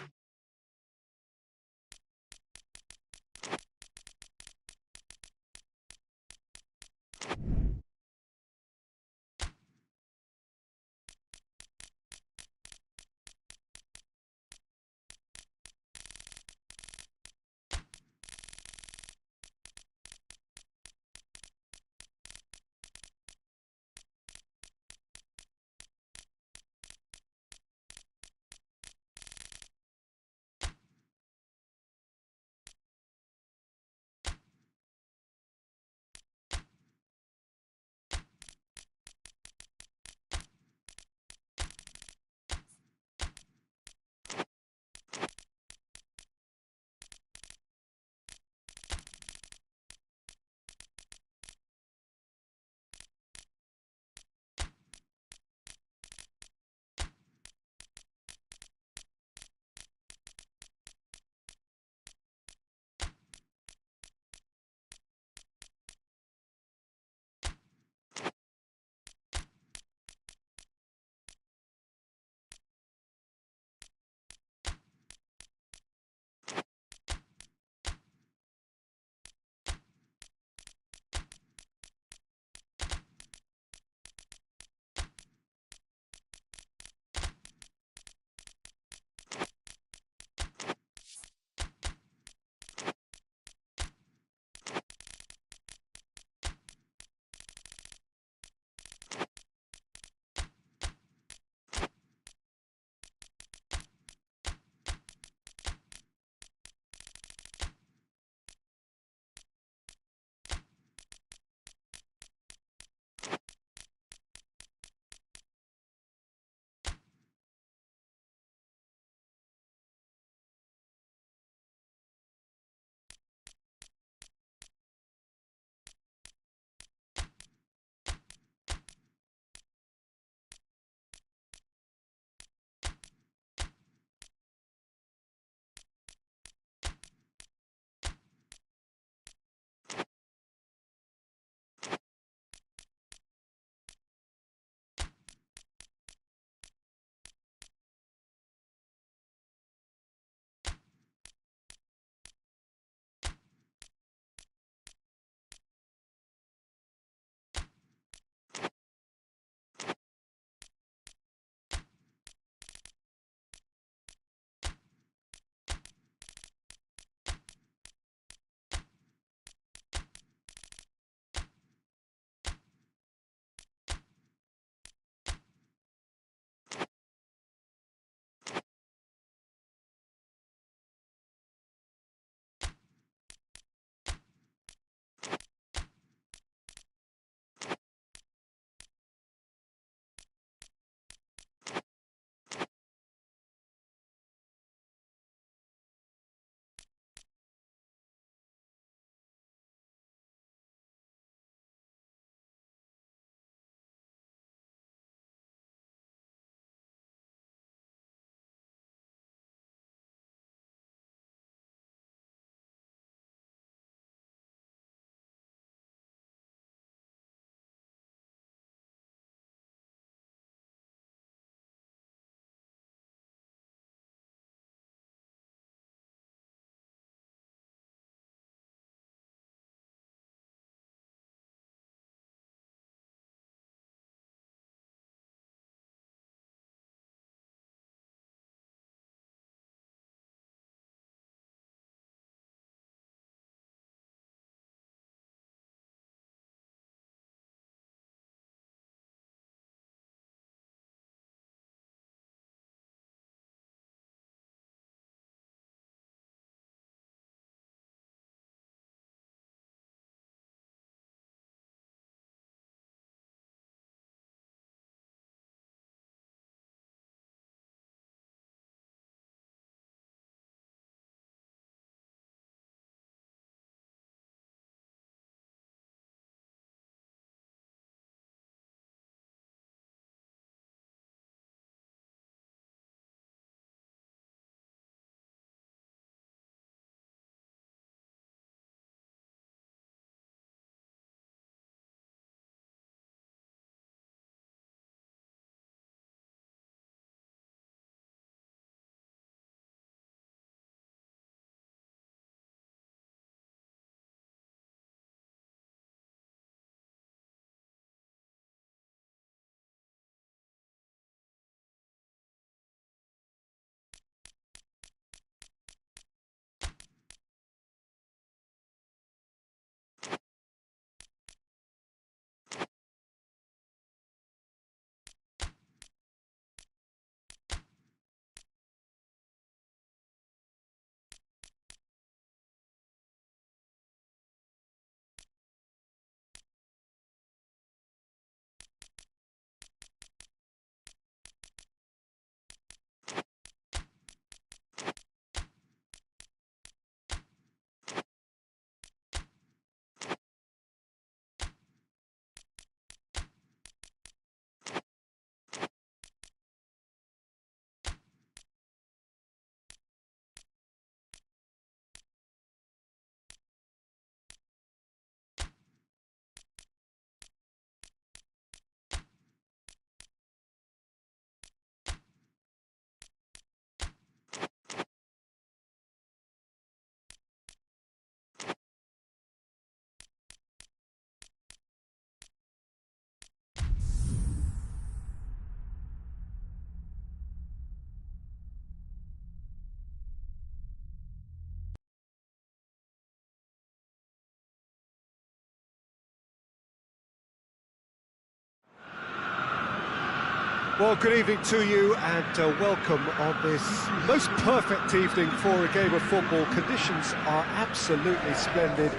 Well, good evening to you and welcome on this most perfect evening for a game of football. Conditions are absolutely splendid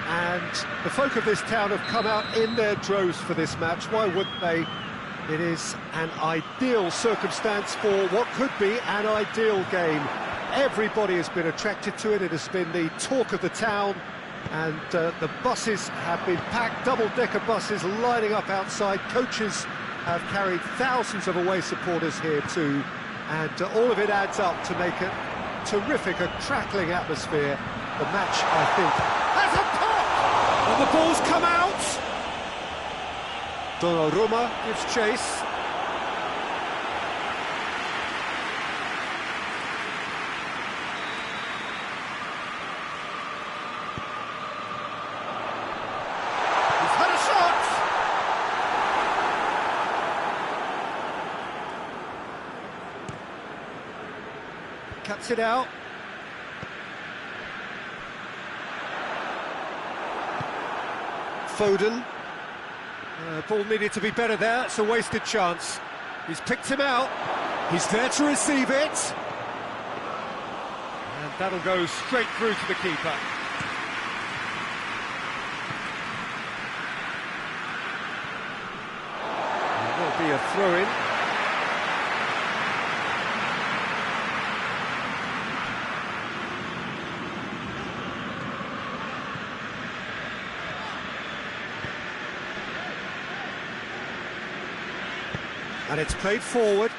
and the folk of this town have come out in their droves for this match. Why wouldn't they? It is an ideal circumstance for what could be an ideal game. Everybody has been attracted to it. It has been the talk of the town, and the buses have been packed, double-decker buses lining up outside. Coaches have carried thousands of away supporters here too, and all of it adds up to make it terrific, a crackling atmosphere. The match, I think, has a pop! And the ball's come out! Donnarumma gives chase. He's had a shot! Cuts it out. Foden. Ball needed to be better there, it's a wasted chance. He's picked him out, he's there to receive it. And that'll go straight through to the keeper. There will be a throw-in. And it's played forward.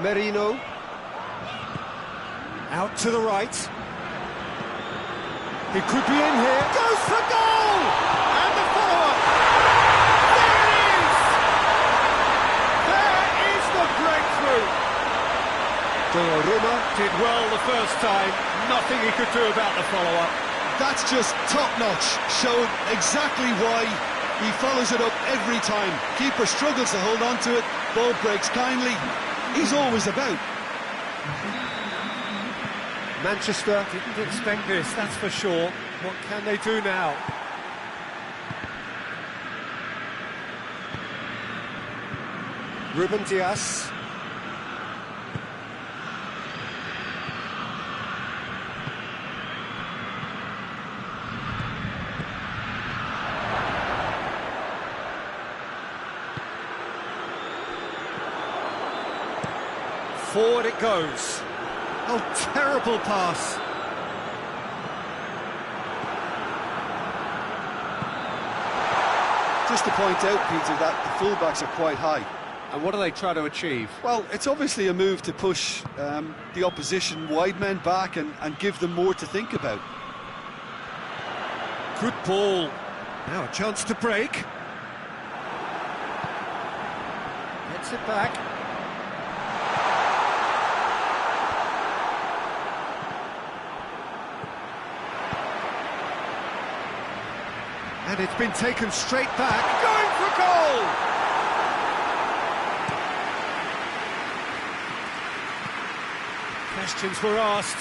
Merino, out to the right. He could be in here. Goes for goal! And the follow-up. There it is! There is the breakthrough. Donnarumma did well the first time. Nothing he could do about the follow-up. That's just top-notch, showed exactly why he follows it up every time. Keeper struggles to hold on to it, ball breaks kindly. He's always about. Manchester didn't expect this, that's for sure. What can they do now? Ruben Dias. Forward it goes. Oh, terrible pass. Just to point out, Peter, that the fullbacks are quite high. And what do they try to achieve? Well, it's obviously a move to push the opposition wide men back and give them more to think about. Good ball. Now a chance to break. Gets it back. And it's been taken straight back. Going for goal! Questions were asked,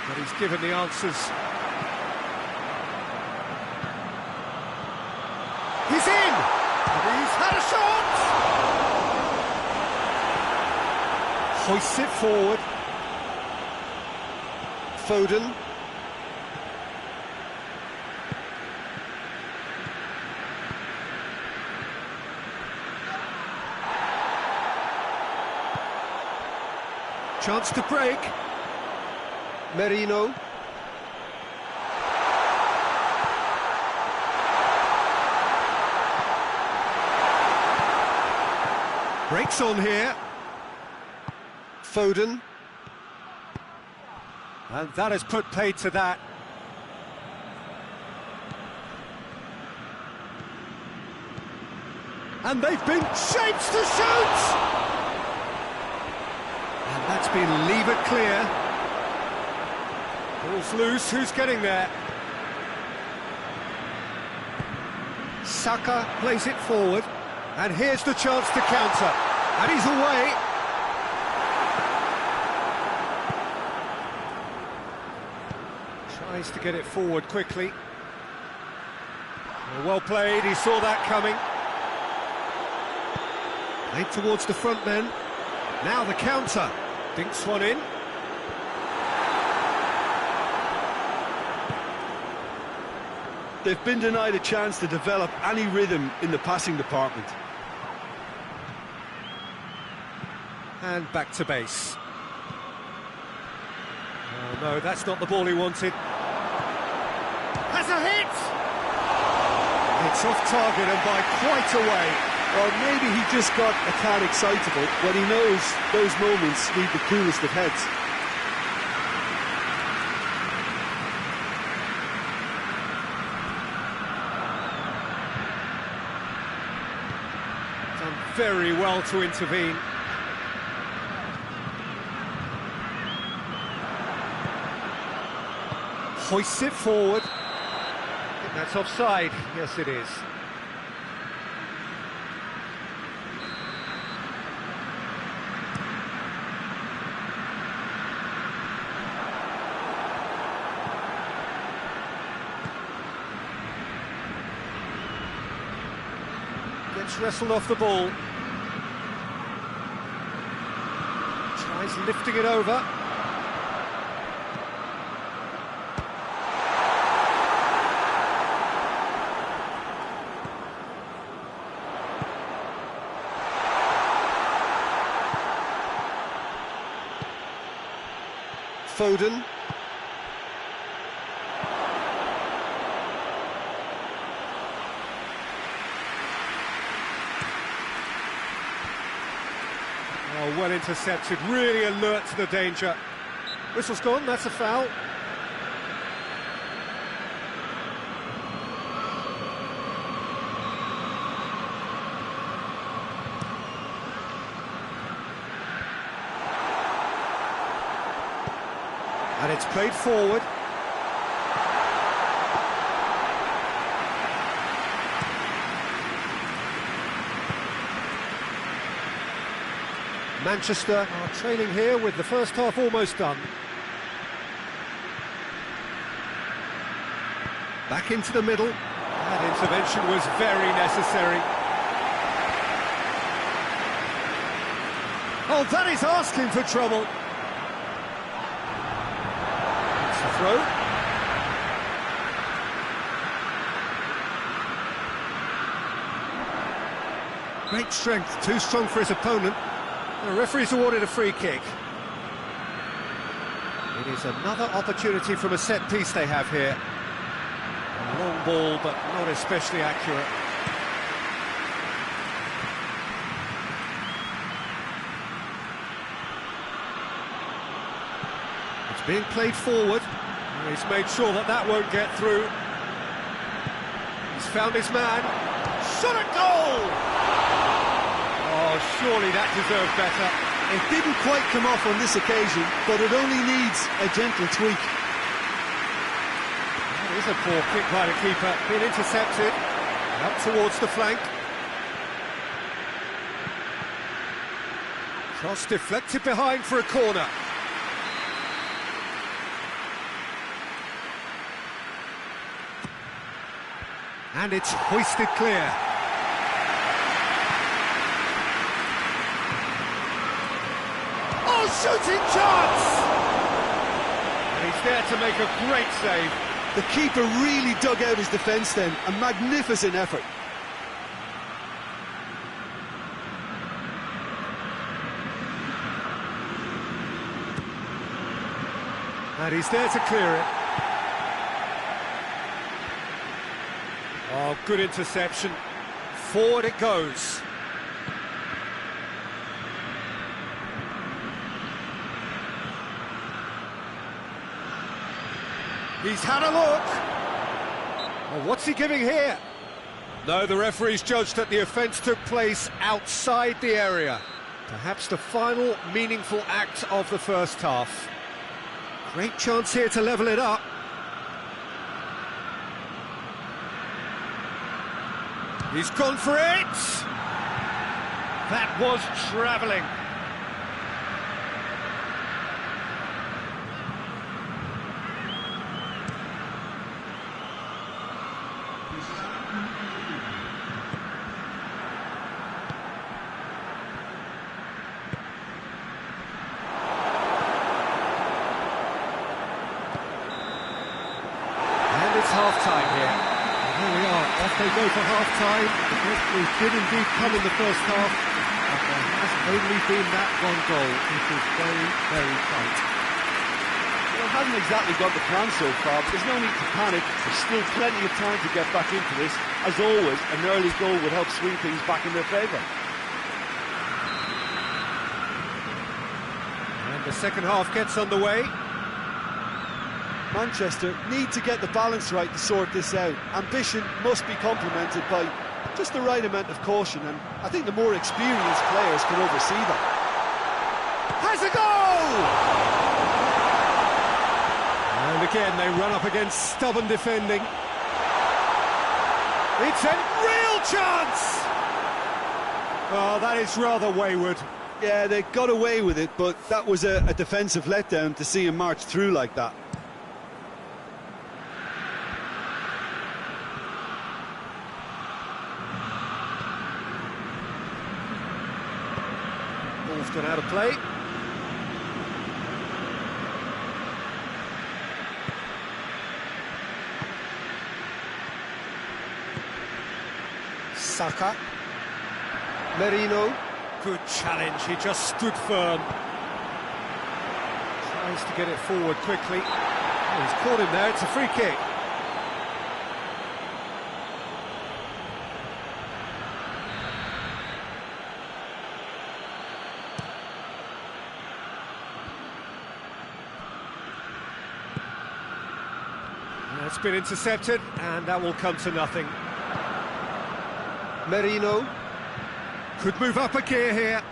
but he's given the answers. He's in! And he's had a shot! Hoists it forward. Foden. Chance to break. Merino. Breaks on here. Foden. And that has put paid to that. And they've been shaped to shoot! And that's been levered clear. Ball's loose, who's getting there? Saka plays it forward, and here's the chance to counter. And he's away. Tries to get it forward quickly. Well played, he saw that coming. Played towards the front men. Now the counter. Dinks one in. They've been denied a chance to develop any rhythm in the passing department. And back to base. Oh no, that's not the ball he wanted. Has a hit! It's off target and by quite a way. Well, maybe he just got a tad excitable when he knows those moments need the coolest of heads. Done very well to intervene. Hoists it forward. I think that's offside. Yes, it is. Gets wrestled off the ball. Tries lifting it over. Foden. Oh, well intercepted, really alert to the danger. Whistle's gone, that's a foul. And it's played forward. Manchester are trailing here with the first half almost done. Back into the middle. That intervention was very necessary. Oh, that is asking for trouble. Throw. Great strength, too strong for his opponent. The referee's awarded a free kick. It is another opportunity from a set piece they have here. A long ball, but not especially accurate. It's being played forward. He's made sure that that won't get through. He's found his man. Shot at goal! Oh, surely that deserved better. It didn't quite come off on this occasion, but it only needs a gentle tweak. That is a poor kick by the keeper. Been intercepted. Up towards the flank. Cross deflected behind for a corner. And it's hoisted clear. Oh, shooting chance! And he's there to make a great save. The keeper really dug out his defence then. A magnificent effort. And he's there to clear it. Oh, good interception. Forward it goes. He's had a look. Oh, what's he giving here? No, the referee's judged that the offence took place outside the area. Perhaps the final meaningful act of the first half. Great chance here to level it up. He's gone for it! That was travelling. It's half-time here. And here we are, off they go for half-time. The victory did indeed come in the first half, but there has only been that one goal. It was very, very tight. Well, it hasn't exactly got the plan so far, but there's no need to panic. There's still plenty of time to get back into this. As always, an early goal would help swing things back in their favour. And the second half gets underway. Manchester need to get the balance right to sort this out. Ambition must be complemented by just the right amount of caution, and I think the more experienced players can oversee that. Has a goal! And again, they run up against stubborn defending. It's a real chance! Oh, that is rather wayward. Yeah, they got away with it, but that was a defensive letdown to see him march through like that. Ball's gone out of play. Saka. Merino. Good challenge, he just stood firm. Tries to get it forward quickly. Oh, he's caught him there, it's a free kick. That's been intercepted, and that will come to nothing. Merino could move up a gear here.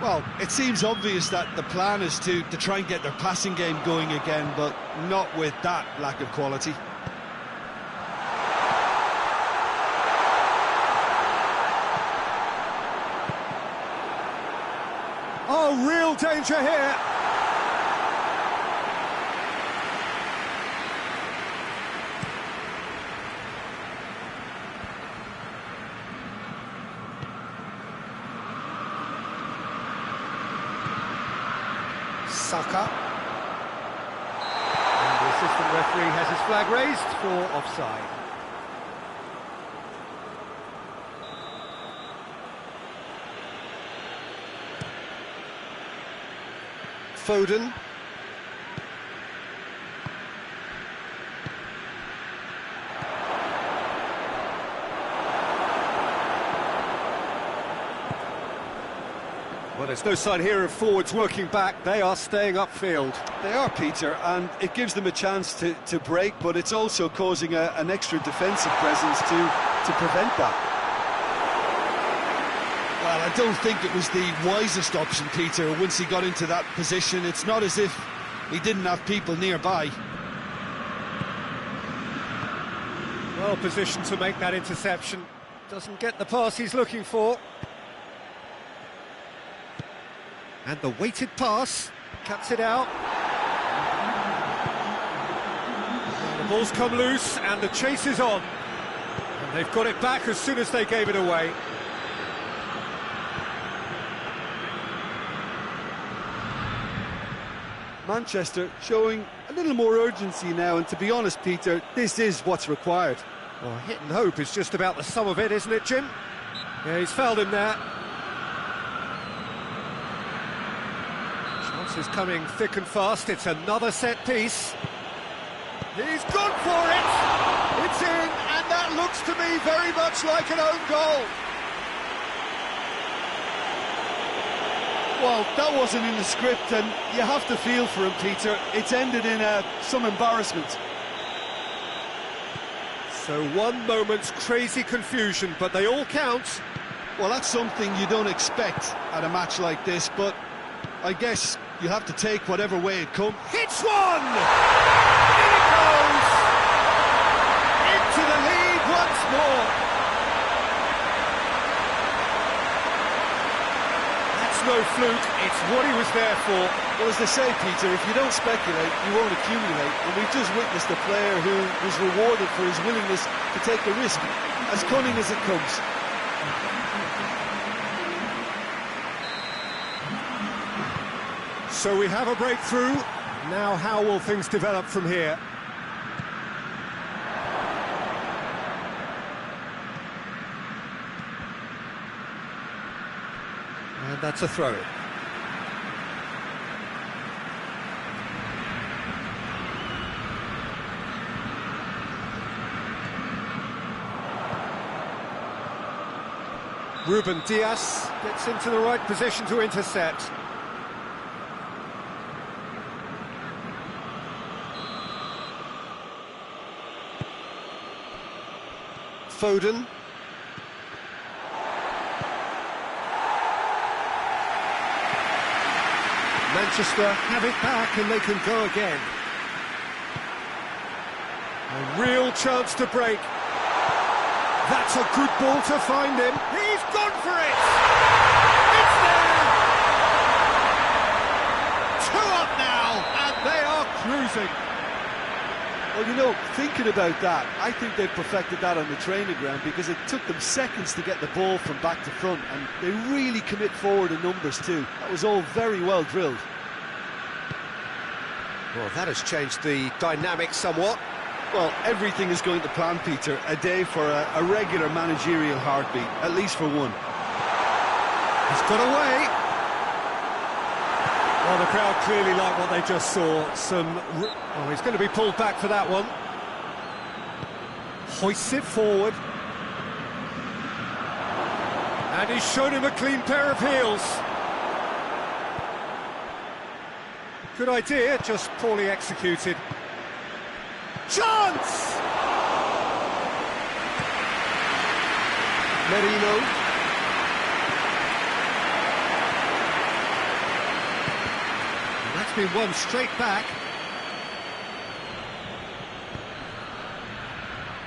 Well, it seems obvious that the plan is to try and get their passing game going again, but not with that lack of quality. Oh, real danger here. Saka. And the assistant referee has his flag raised for offside. Foden. Well, there's no sign here of forwards working back. They are staying upfield. They are, Peter, and it gives them a chance to break, but it's also causing an extra defensive presence to prevent that. Well, I don't think it was the wisest option, Peter, once he got into that position. It's not as if he didn't have people nearby. Well positioned to make that interception. Doesn't get the pass he's looking for. And the weighted pass, cuts it out. The ball's come loose and the chase is on. And they've got it back as soon as they gave it away. Manchester showing a little more urgency now, and to be honest, Peter, this is what's required. Well, hit and hope is just about the sum of it, isn't it, Jim? Yeah, he's fouled him there. Chances coming thick and fast. It's another set piece. He's gone for it! It's in, and that looks to me very much like an own goal. Well, that wasn't in the script, and you have to feel for him, Peter. It's ended in some embarrassment. So one moment's crazy confusion, but they all count. Well, that's something you don't expect at a match like this, but I guess you have to take whatever way it comes. Hits one! In it goes! Into the lead once more. No fluke, it's what he was there for. Well, as they say, Peter, if you don't speculate, you won't accumulate. And we've just witnessed a player who was rewarded for his willingness to take the risk, as cunning as it comes. So we have a breakthrough. Now how will things develop from here? And that's a throw-in. Ruben Dias gets into the right position to intercept. Foden. Manchester have it back and they can go again. A real chance to break. That's a good ball to find him. He's gone for it! It's there! 2 up now, and they are cruising. Well, you know, thinking about that, I think they've perfected that on the training ground, because it took them seconds to get the ball from back to front, and they really commit forward in numbers too. That was all very well drilled. Well, that has changed the dynamic somewhat. Well, everything is going to plan, Peter. A day for a regular managerial heartbeat, at least for one. He's got away. Well, the crowd clearly like what they just saw. Oh, he's going to be pulled back for that one. Hoists it forward. And he's shown him a clean pair of heels. Good idea, just poorly executed. Chance! Merino. And that's been won straight back.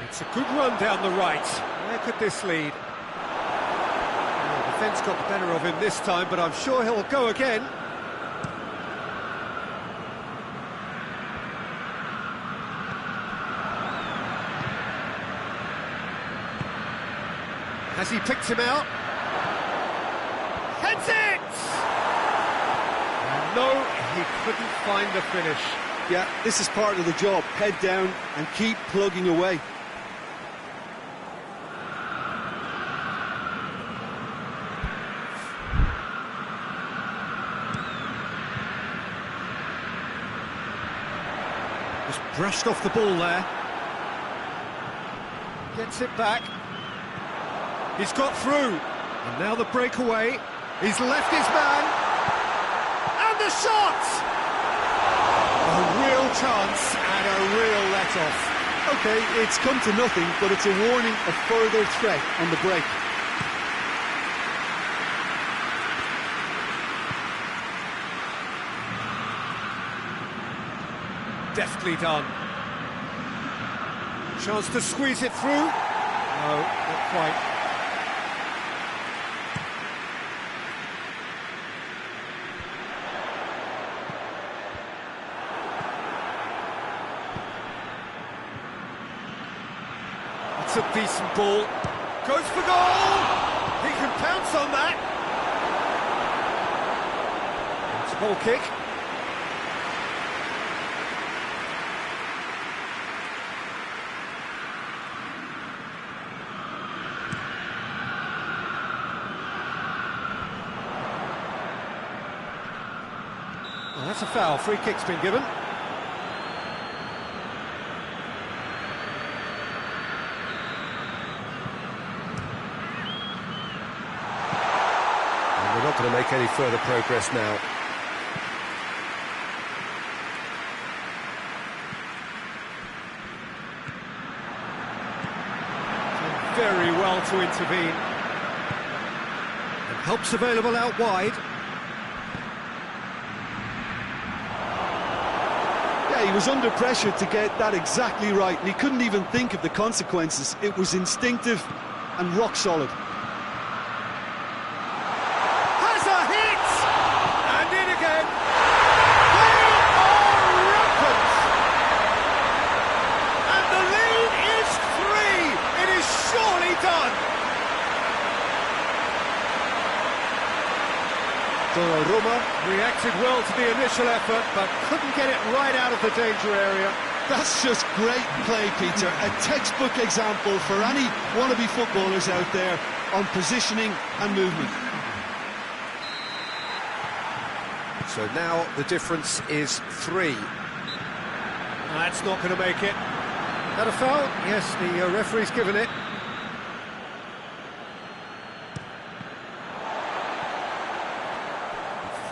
It's a good run down the right. Where could this lead? Well, the defence got the better of him this time, but I'm sure he'll go again. Has he picked him out? Heads it! No, he couldn't find the finish. Yeah, this is part of the job. Head down and keep plugging away. Just brushed off the ball there. Gets it back. He's got through, and now the breakaway. He's left his man. a shot! A real chance and a real let-off. OK, it's come to nothing, but it's a warning of further threat on the break. Deftly done. Chance to squeeze it through. No, not quite. It's a decent ball. Goes for goal! He can pounce on that. It's a ball kick. Well, that's a foul. Free kick's been given. We're not going to make any further progress now. Very well to intervene. And help's available out wide. Yeah, he was under pressure to get that exactly right, and he couldn't even think of the consequences. It was instinctive and rock solid. Roma reacted well to the initial effort, but couldn't get it right out of the danger area. That's just great play, Peter. A textbook example for any wannabe footballers out there on positioning and movement. So now the difference is 3. That's not going to make it. That a foul? Yes, the referee's given it.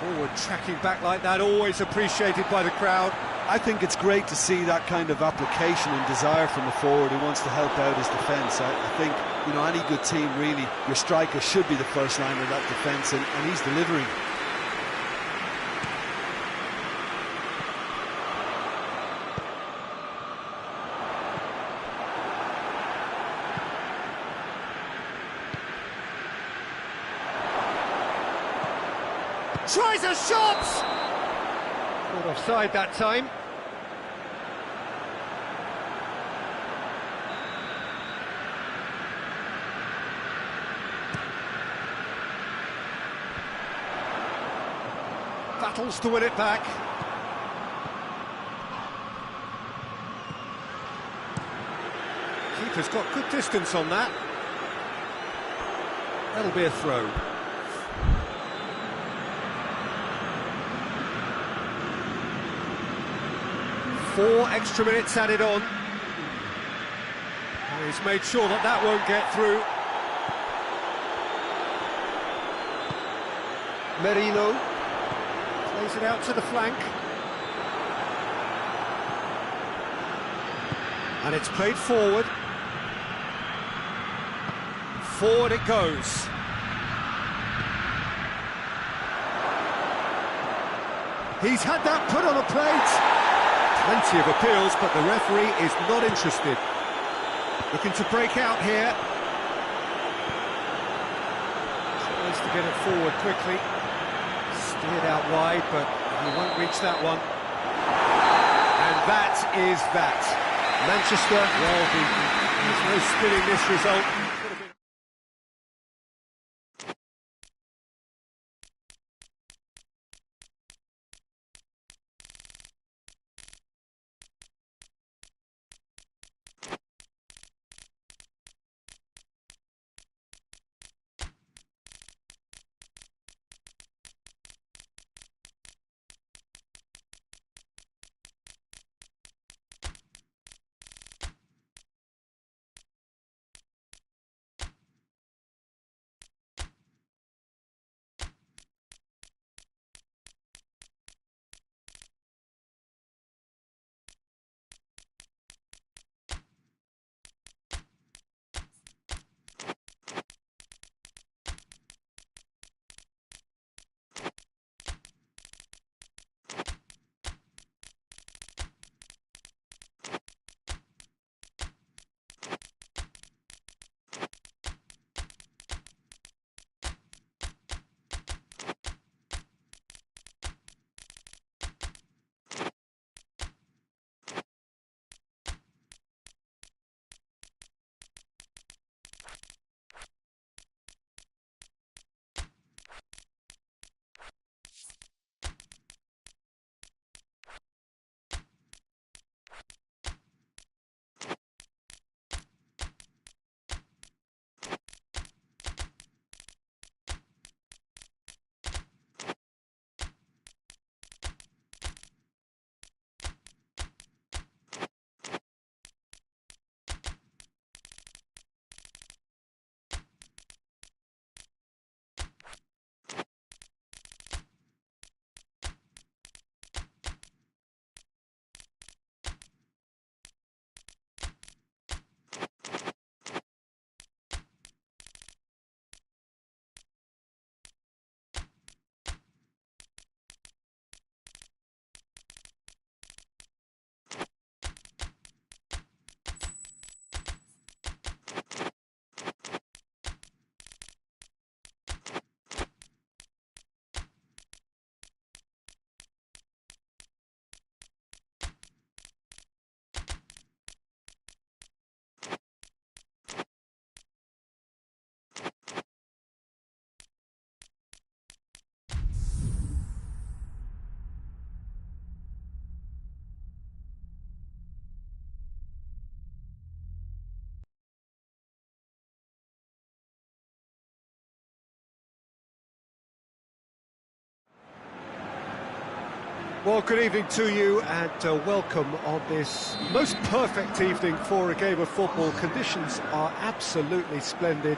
Forward tracking back like that, always appreciated by the crowd. I think it's great to see that kind of application and desire from a forward who wants to help out his defence. I think, you know, any good team, really, your striker should be the first line of that defence, and he's delivering. Tries a shot! Caught offside that time. Battles to win it back. Keeper's got good distance on that. That'll be a throw. Four extra minutes added on. And he's made sure that that won't get through. Merino Plays it out to the flank. And it's played forward. Forward it goes. He's had that put on a plate. Plenty of appeals, but the referee is not interested. Looking to break out here. Tries to get it forward quickly. Steered out wide, but he won't reach that one. And that is that. Manchester, well beaten. There's no spinning this result. Well, good evening to you and welcome on this most perfect evening for a game of football. Conditions are absolutely splendid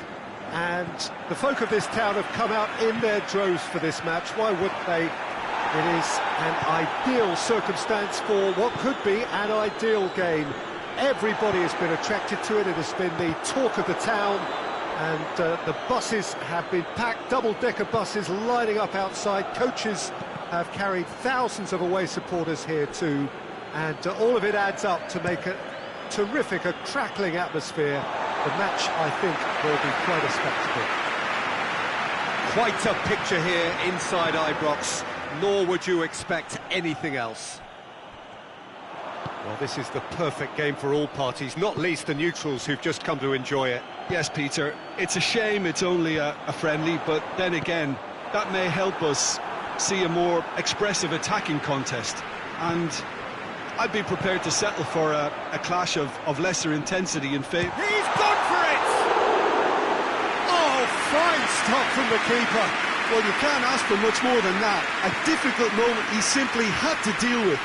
and the folk of this town have come out in their droves for this match. Why wouldn't they? It is an ideal circumstance for what could be an ideal game. Everybody has been attracted to it. It has been the talk of the town, and the buses have been packed, double-decker buses lining up outside. Coaches have carried thousands of away supporters here too, and all of it adds up to make a terrific, a crackling atmosphere. The match, I think, will be quite a spectacle. Quite a picture here inside Ibrox, nor would you expect anything else. Well, this is the perfect game for all parties, not least the neutrals who've just come to enjoy it. Yes, Peter, it's a shame it's only a friendly, but then again, that may help us see a more expressive attacking contest, and I'd be prepared to settle for a clash of lesser intensity in favour. He's gone for it! Oh, fine stop from the keeper. Well, you can't ask for much more than that. A difficult moment he simply had to deal with.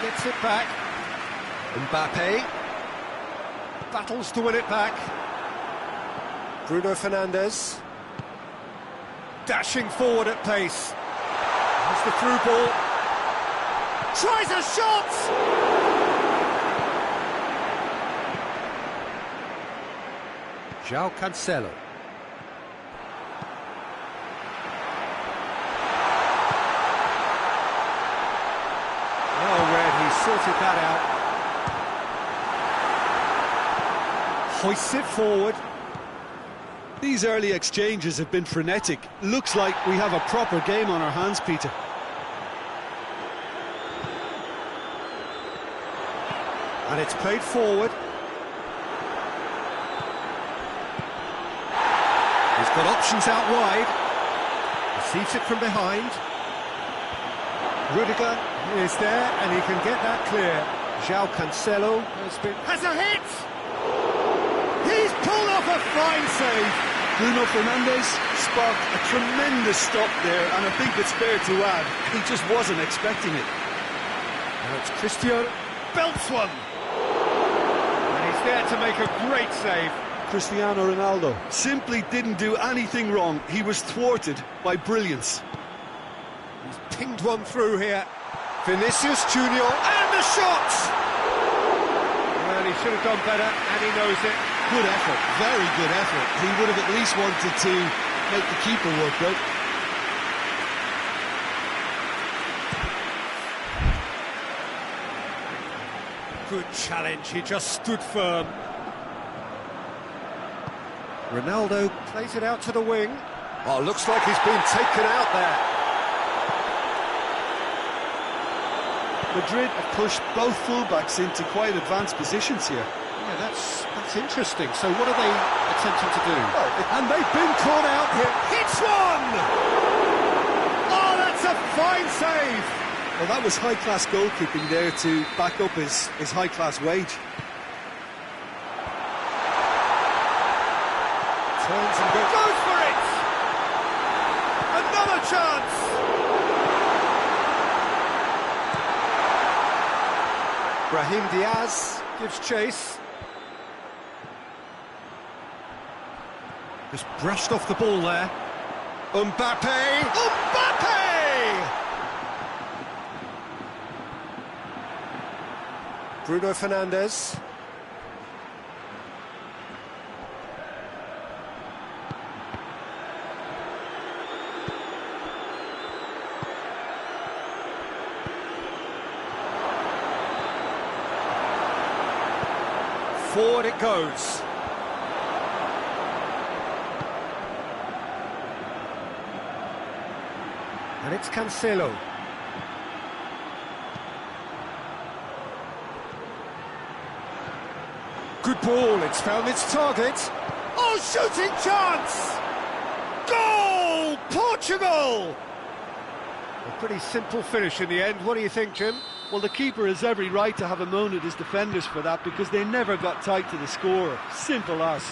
Gets it back. Mbappe battles to win it back. Bruno Fernandes dashing forward at pace. There's the through ball. Tries a shot! João Cancelo. Sorted that out. Hoists it forward. These early exchanges have been frenetic. Looks like we have a proper game on our hands, Peter. And it's played forward. He's got options out wide. Receives it from behind. Rudiger is there, and he can get that clear. João Cancelo has a hit! He's pulled off a fine save! Bruno Fernandes sparked a tremendous stop there, and I think it's fair to add, he just wasn't expecting it. Now it's Cristiano, belts one! And he's there to make a great save. Cristiano Ronaldo simply didn't do anything wrong. He was thwarted by brilliance. He's pinged one through here. Vinicius Junior, and the shot! Well, he should have done better, and he knows it. Good effort, very good effort. He would have at least wanted to make the keeper work, though. Good challenge, he just stood firm. Ronaldo plays it out to the wing. Oh, looks like he's been taken out there. Madrid have pushed both fullbacks into quite advanced positions here. Yeah, that's interesting. So what are they attempting to do? And they've been caught out here. Hits one! Oh, that's a fine save! Well, that was high-class goalkeeping there to back up his high-class wage. Turns and goes for it! Another chance! Brahim Diaz gives chase. Just brushed off the ball there. Mbappe! Mbappe! Bruno Fernandes. Forward it goes. And it's Cancelo. Good ball, it's found its target. Oh, shooting chance! Goal! Portugal! A pretty simple finish in the end. What do you think, Jim? Well, the keeper has every right to have a moan at his defenders for that, because they never got tight to the scorer. Simple as.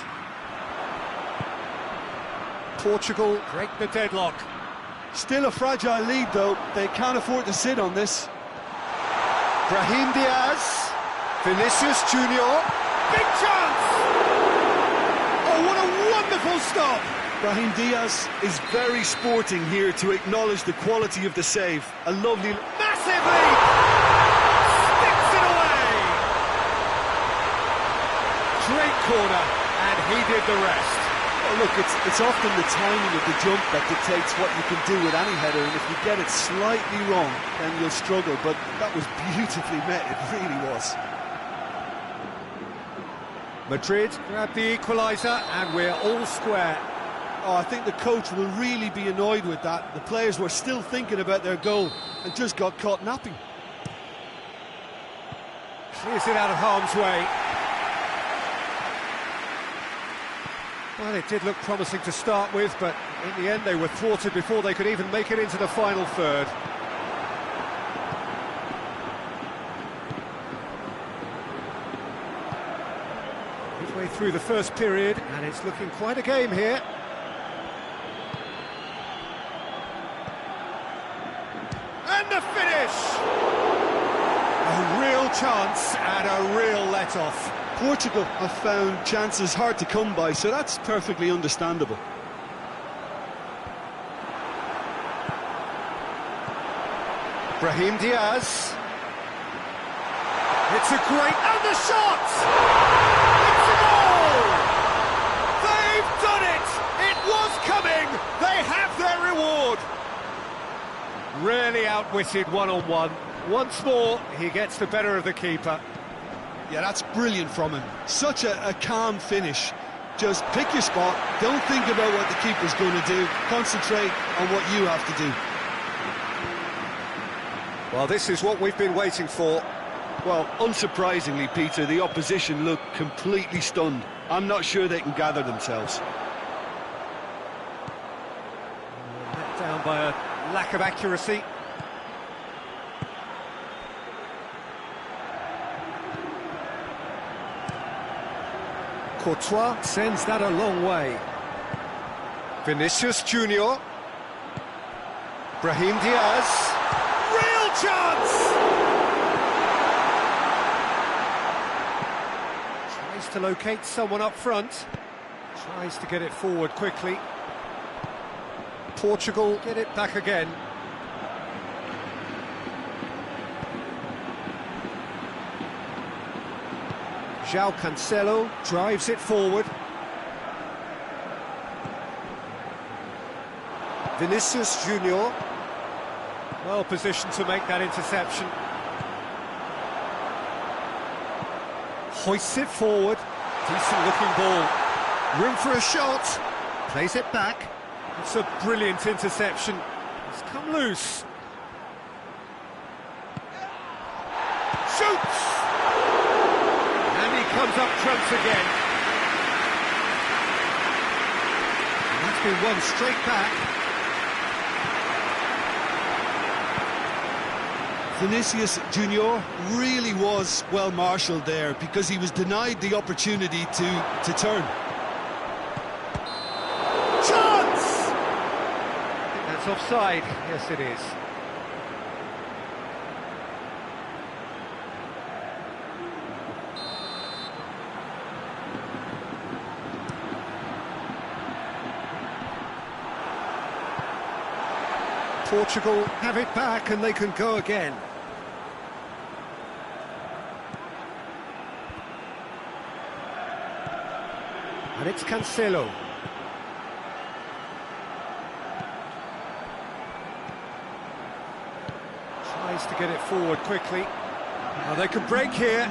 Portugal break the deadlock. Still a fragile lead, though. They can't afford to sit on this. Brahim Diaz, Vinicius Junior, big chance! Oh, what a wonderful stop! Brahim Diaz is very sporting here to acknowledge the quality of the save. A lovely... Massive lead! Sticks it away! Great corner, and he did the rest. Oh, look, it's often the timing of the jump that dictates what you can do with any header, and if you get it slightly wrong, then you'll struggle, but that was beautifully met, it really was. Madrid grab the equaliser, and we're all square. Oh, I think the coach will really be annoyed with that. The players were still thinking about their goal and just got caught napping. Clears it out of harm's way. Well, it did look promising to start with, but in the end they were thwarted before they could even make it into the final third. Midway through the first period, and it's looking quite a game here. And the finish! A real chance and a real let-off. Portugal have found chances hard to come by, so that's perfectly understandable. Brahim Diaz. It's a great... and the shot! It's a goal! They've done it! It was coming! They have their reward! Really outwitted one-on-one. Once more, he gets the better of the keeper. Yeah, that's brilliant from him. Such a calm finish. Just pick your spot, don't think about what the keeper's going to do, concentrate on what you have to do. Well, this is what we've been waiting for. Well, unsurprisingly, Peter, the opposition look completely stunned. I'm not sure they can gather themselves. Let down by a lack of accuracy. Courtois sends that a long way. Vinicius Junior. Brahim Diaz. Real chance! Tries to locate someone up front. Tries to get it forward quickly. Portugal get it back again. João Cancelo drives it forward. Vinicius Junior, well positioned to make that interception. Hoists it forward. Decent looking ball. Room for a shot. Plays it back. It's a brilliant interception. It's come loose. Shoots! Comes up trumps again. And that's been won straight back. Vinicius Junior really was well marshalled there because he was denied the opportunity to turn. Chance! I think that's offside. Yes, it is. Portugal have it back and they can go again. And it's Cancelo. Tries to get it forward quickly. Now they can break here.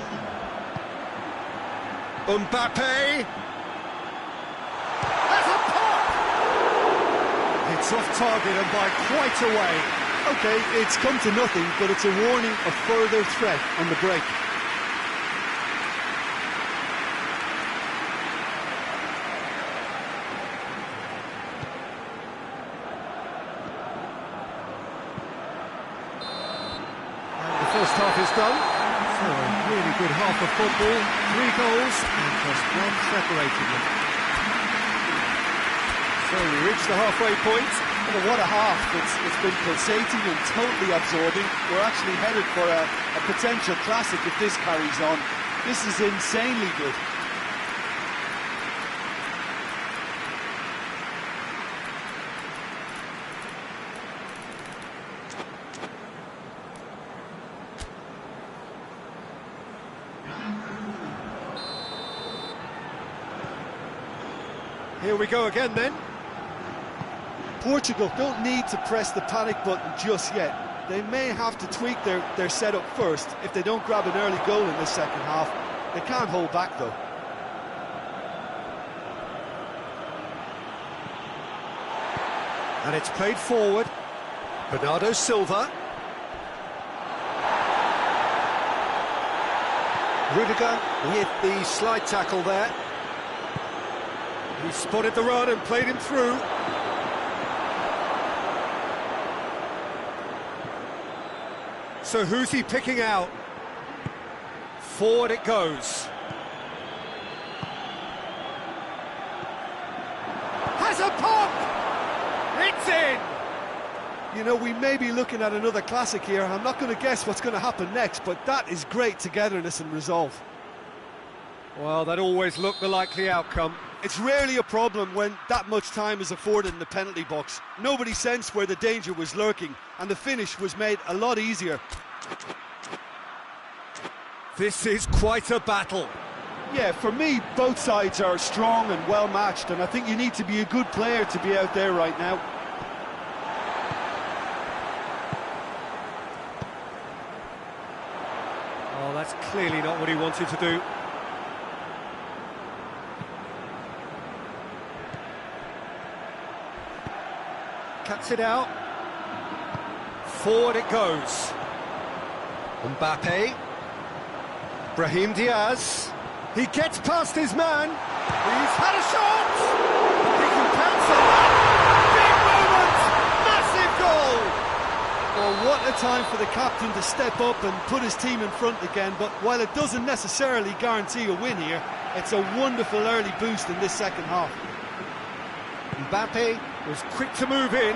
Mbappe. It's off target and by quite a way. OK, it's come to nothing, but it's a warning of further threat on the break. And the first half is done. So a really good half of football. 3 goals and just one separating them. So we reach the halfway point. Well, what a half. It's been pulsating and totally absorbing. We're actually headed for a potential classic if this carries on. This is insanely good. Here we go again then. Portugal don't need to press the panic button just yet. They may have to tweak their setup first if they don't grab an early goal in the second half. They can't hold back though. And it's played forward. Bernardo Silva. Rudiger with the slide tackle there. He spotted the run and played him through. So who's he picking out? Forward it goes. Has a pop! It's in! You know, we may be looking at another classic here. I'm not going to guess what's going to happen next, but that is great togetherness and resolve. Well, that always looked the likely outcome. It's rarely a problem when that much time is afforded in the penalty box. Nobody sensed where the danger was lurking, and the finish was made a lot easier. This is quite a battle. Yeah, for me, both sides are strong and well matched, and I think you need to be a good player to be out there right now. Oh, that's clearly not what he wanted to do. Cuts it out. Forward it goes. Mbappe. Brahim Diaz. He gets past his man. He's had a shot. He can pounce on that. Big moment. Massive goal. Well, what a time for the captain to step up and put his team in front again. But while it doesn't necessarily guarantee a win here, it's a wonderful early boost in this second half. Mbappe was quick to move in.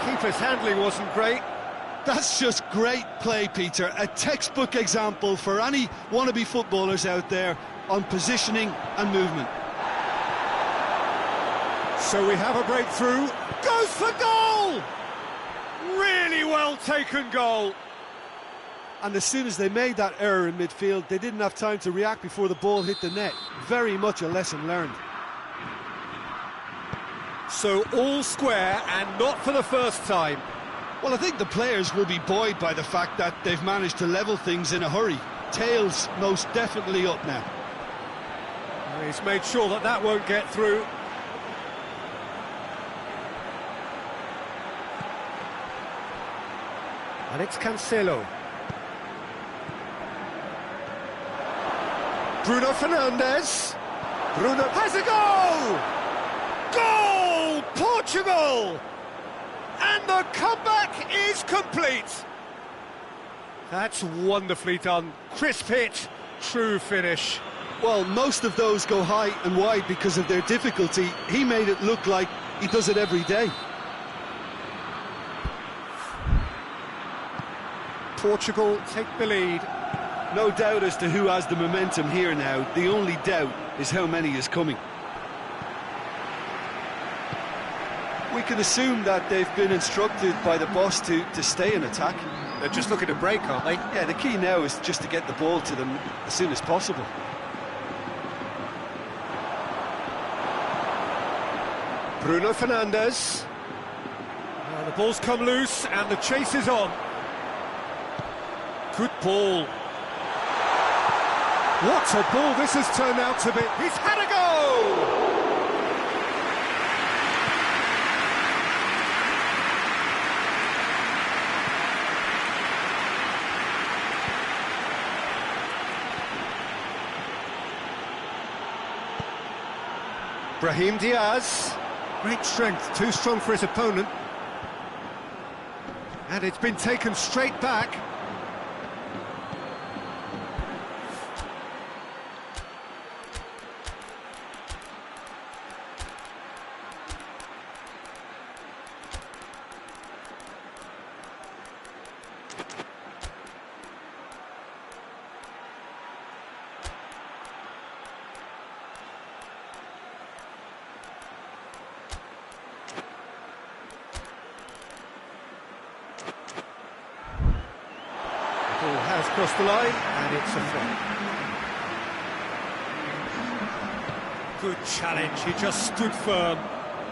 Keeper's handling wasn't great. That's just great play, Peter. A textbook example for any wannabe footballers out there on positioning and movement. So we have a breakthrough. Goes for goal! Really well taken goal. And as soon as they made that error in midfield, they didn't have time to react before the ball hit the net. Very much a lesson learned. So all square, and not for the first time. Well, I think the players will be buoyed by the fact that they've managed to level things in a hurry. Tails most definitely up now. He's made sure that that won't get through. And it's Cancelo. Bruno Fernandes. Bruno has a goal! Goal! Portugal! And the comeback is complete. That's wonderfully done. Crisp hit, true finish. Well, most of those go high and wide because of their difficulty. He made it look like he does it every day. Portugal take the lead. No doubt as to who has the momentum here now. The only doubt is how many is coming. We can assume that they've been instructed by the boss to stay in attack. They're just looking to break, aren't they? Yeah, the key now is just to get the ball to them as soon as possible. Bruno Fernandes. Now the ball's come loose and the chase is on. Good ball. What a ball this has turned out to be. He's had a go! Brahim Diaz. Great strength, too strong for his opponent. And it's been taken straight back. across the line, and it's a throw. Good challenge, he just stood firm.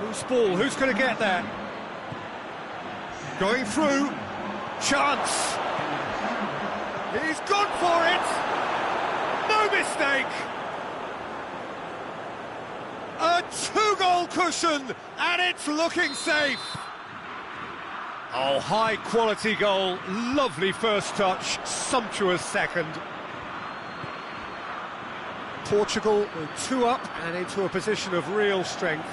Loose ball, who's going to get there? Going through, chance! He's gone for it! No mistake! A two-goal cushion, and it's looking safe! Oh, high-quality goal, lovely first touch, sumptuous second. Portugal two up and into a position of real strength.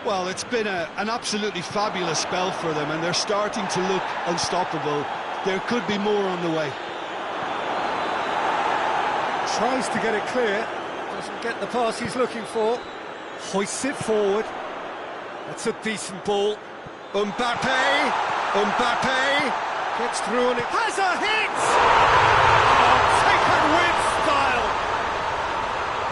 Well, it's been an absolutely fabulous spell for them, and they're starting to look unstoppable. There could be more on the way. Tries to get it clear, doesn't get the pass he's looking for. Hoists it forward. That's a decent ball. Mbappe gets through and it has a hit! Oh, taken with style!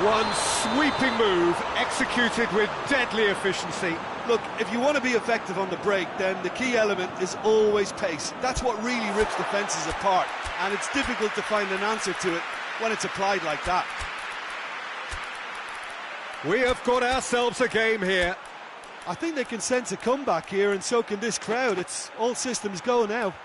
One sweeping move, executed with deadly efficiency. Look, if you want to be effective on the break, then the key element is always pace. That's what really rips defences apart, and it's difficult to find an answer to it when it's applied like that. We have got ourselves a game here. I think they can sense a comeback here, and so can this crowd. It's all systems go now.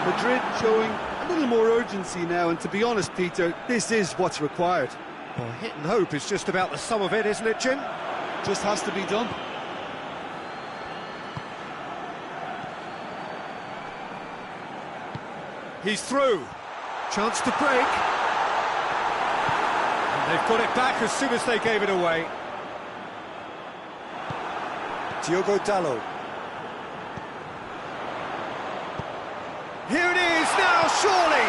Madrid showing a little more urgency now, and to be honest, Peter, this is what's required. Well, hit and hope is just about the sum of it, isn't it, Jim? Just has to be done. He's through. Chance to break. And they've got it back as soon as they gave it away. Diogo Dalot. Here it is now, surely!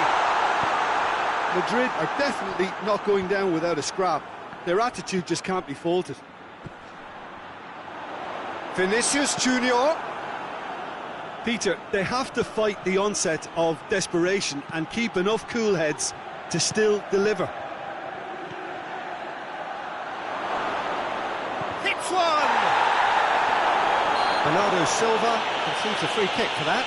Madrid are definitely not going down without a scrap. Their attitude just can't be faulted. Vinicius Junior. Peter, they have to fight the onset of desperation and keep enough cool heads to still deliver. Hits one! Bernardo Silva conceives a free kick for that.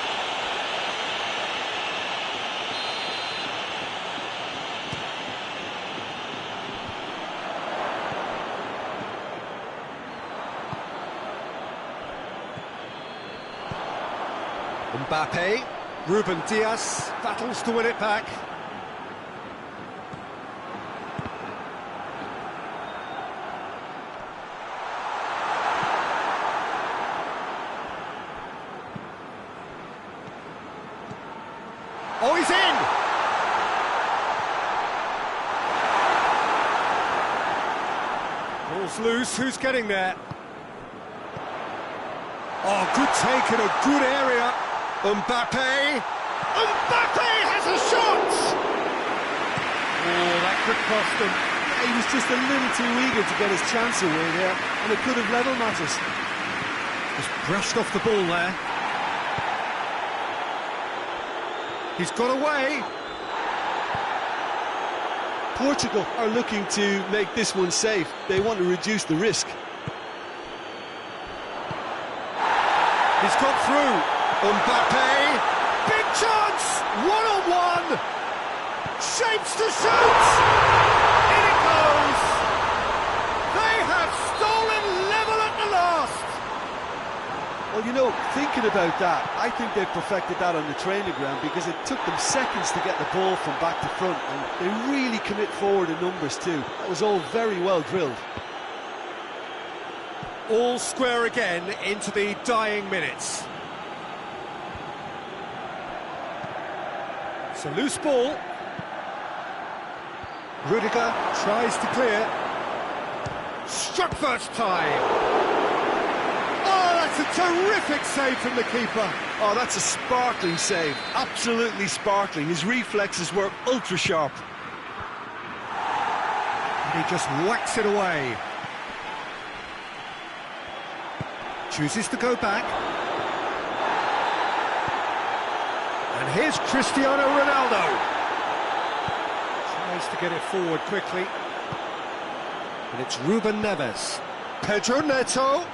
Mbappe, Ruben Dias battles to win it back. Oh, he's in! Ball's loose, who's getting there? Oh, good take in a good area. Mbappe has a shot! Oh, that could cost him. He was just a little too eager to get his chance away there, and it could have level matters. Just brushed off the ball there. He's got away. Portugal are looking to make this one safe. They want to reduce the risk. He's got through. Mbappe, big chance, one-on-one, shapes to shoot, in it goes, they have stolen level at the last. Well, you know, thinking about that, I think they've perfected that on the training ground, because it took them seconds to get the ball from back to front, and they really commit forward in numbers too. That was all very well drilled. All square again into the dying minutes. It's a loose ball. Rudiger tries to clear. Struck first time. Oh, that's a terrific save from the keeper. Oh, that's a sparkling save. Absolutely sparkling. His reflexes were ultra sharp. And he just whacks it away. Chooses to go back. And here's Cristiano Ronaldo. Tries to get it forward quickly. And it's Ruben Neves. Pedro Neto.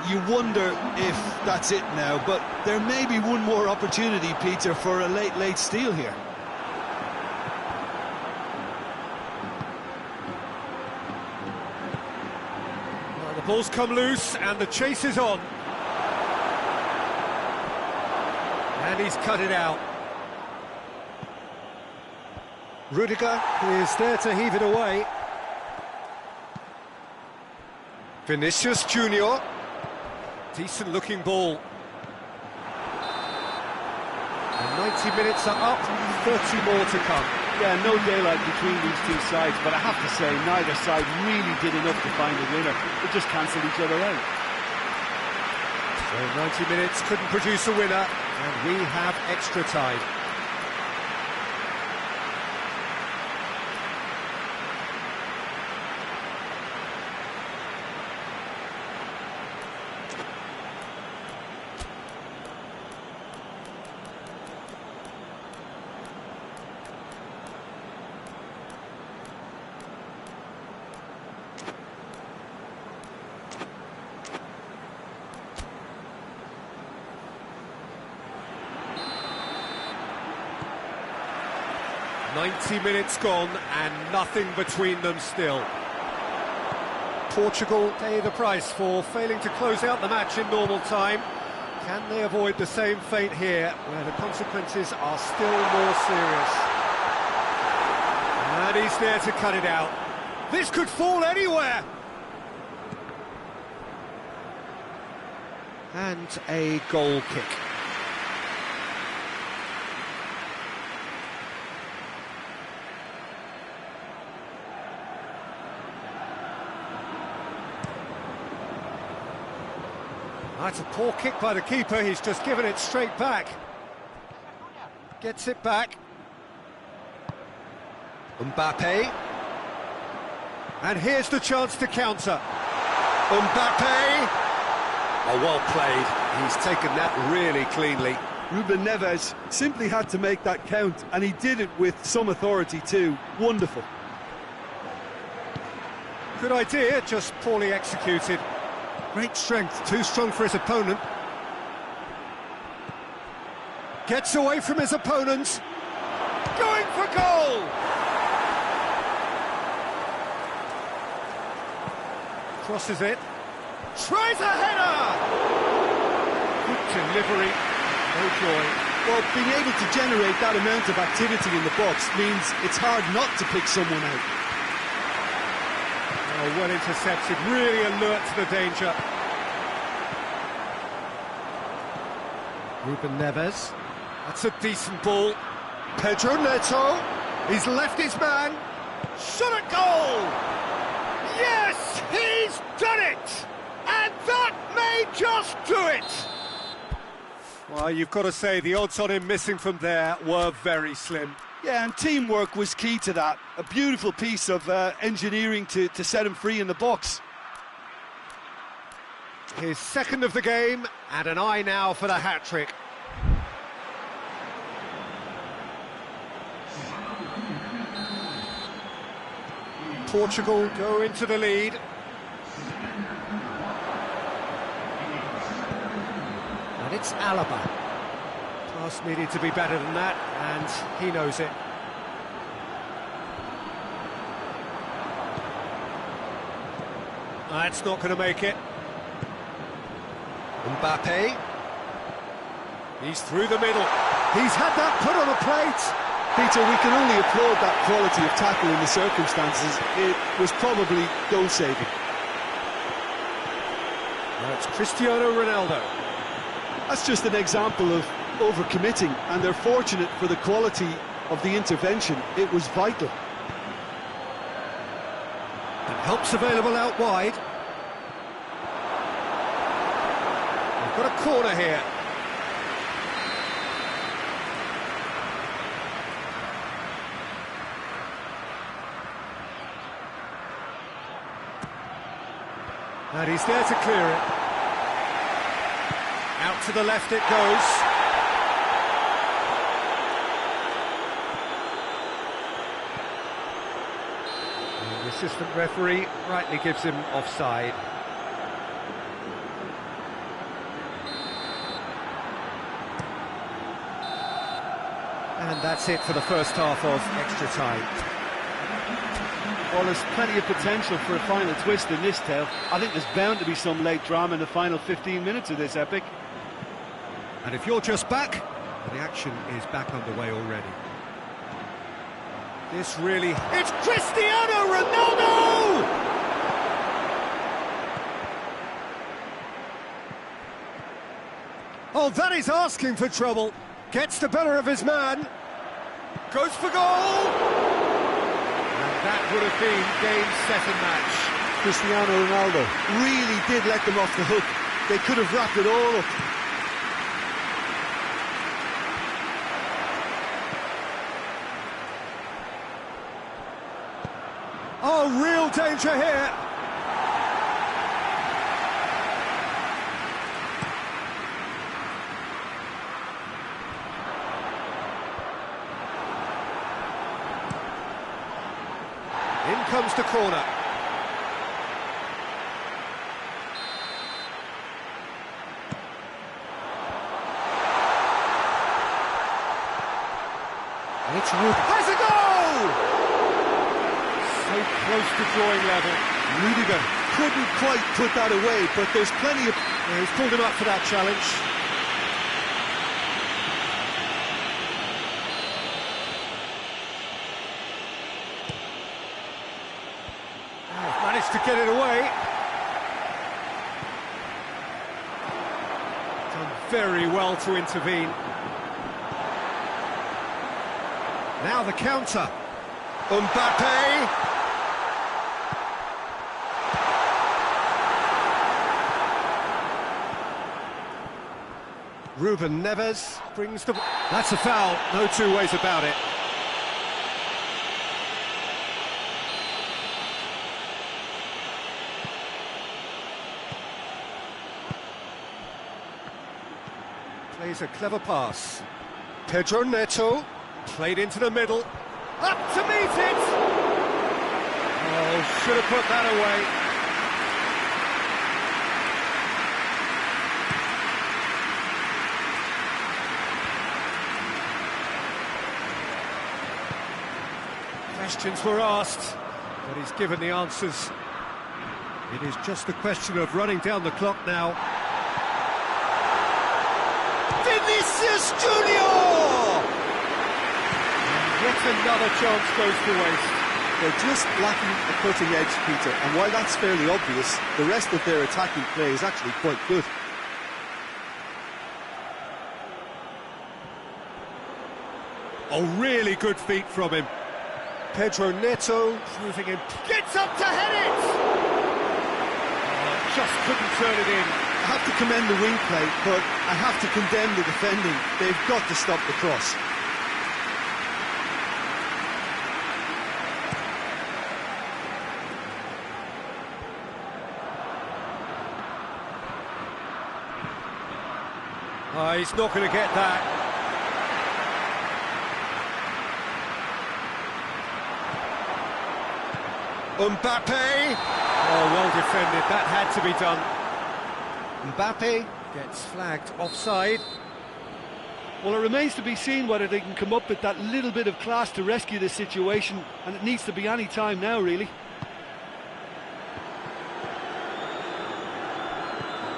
You wonder if that's it now, but there may be one more opportunity, Peter, for a late steal here. Well, the ball's come loose and the chase is on. And he's cut it out. Rudiger is there to heave it away. Vinicius Junior. Decent looking ball. And 90 minutes are up, 30 more to come. Yeah, no daylight between these two sides, but I have to say, neither side really did enough to find a winner. They just cancelled each other out. So 90 minutes couldn't produce a winner, and we have extra time. .90 minutes gone and nothing between them still. Portugal pay the price for failing to close out the match in normal time. Can they avoid the same fate here, where the consequences are still more serious? And he's there to cut it out. This could fall anywhere! And a goal kick. That's a poor kick by the keeper, he's just given it straight back. Gets it back. Mbappe. And here's the chance to counter. Mbappe. Oh, well played. He's taken that really cleanly. Ruben Neves simply had to make that count, and he did it with some authority too. Wonderful. Good idea, just poorly executed. Great strength, too strong for his opponent. Gets away from his opponent. Going for goal! Crosses it. Tries a header! Good delivery. No joy. Well, being able to generate that amount of activity in the box means it's hard not to pick someone out. Oh, well intercepted, really alert to the danger. Ruben Neves. That's a decent ball. Pedro Neto. He's left his man. Shot at goal! Yes, he's done it! And that may just do it! Well, you've got to say, the odds on him missing from there were very slim. Yeah, and teamwork was key to that. A beautiful piece of engineering to set him free in the box. His second of the game, and an eye now for the hat-trick. Portugal go into the lead. And it's Alaba. Pass needed to be better than that, and he knows it. That's not going to make it. Mbappe. He's through the middle. He's had that put on a plate. Peter, we can only applaud that quality of tackle in the circumstances. It was probably goal-saving. That's Cristiano Ronaldo. That's just an example of overcommitting, and they're fortunate for the quality of the intervention. It was vital. And help's available out wide. We've got a corner here. And he's there to clear it. Out to the left it goes. And the assistant referee rightly gives him offside. And that's it for the first half of extra time. Well, there's plenty of potential for a final twist in this tale. I think there's bound to be some late drama in the final 15 minutes of this epic. And if you're just back, the action is back underway already. This really... It's Cristiano Ronaldo! Oh, that is asking for trouble. Gets the better of his man. Goes for goal! That would have been game, set and match. Cristiano Ronaldo really did let them off the hook. They could have wrapped it all up. Oh, real danger here. In comes the corner. And it's Ruben. Has a goal! So close to drawing level. Rudiger couldn't quite put that away, but there's plenty of... Yeah, he's pulled him up for that challenge. Managed to get it away. Done very well to intervene. Now the counter. Mbappe. Ruben Neves brings the... That's a foul, no two ways about it. Plays a clever pass. Pedro Neto played into the middle. Up to meet it! Oh, should have put that away. Questions were asked, but he's given the answers. It is just a question of running down the clock now. Vinicius Junior! And yet another chance goes to waste. They're just lacking a cutting edge, Peter, and while that's fairly obvious, the rest of their attacking play is actually quite good. Oh, really good feet from him. Pedro Neto proving him. Gets up to head it! Oh, just couldn't turn it in. I have to commend the wing play, but I have to condemn the defending. They've got to stop the cross. Oh, he's not going to get that. Mbappe! Oh, well defended, that had to be done. Mbappe gets flagged offside. Well, it remains to be seen whether they can come up with that little bit of class to rescue this situation, and it needs to be any time now, really.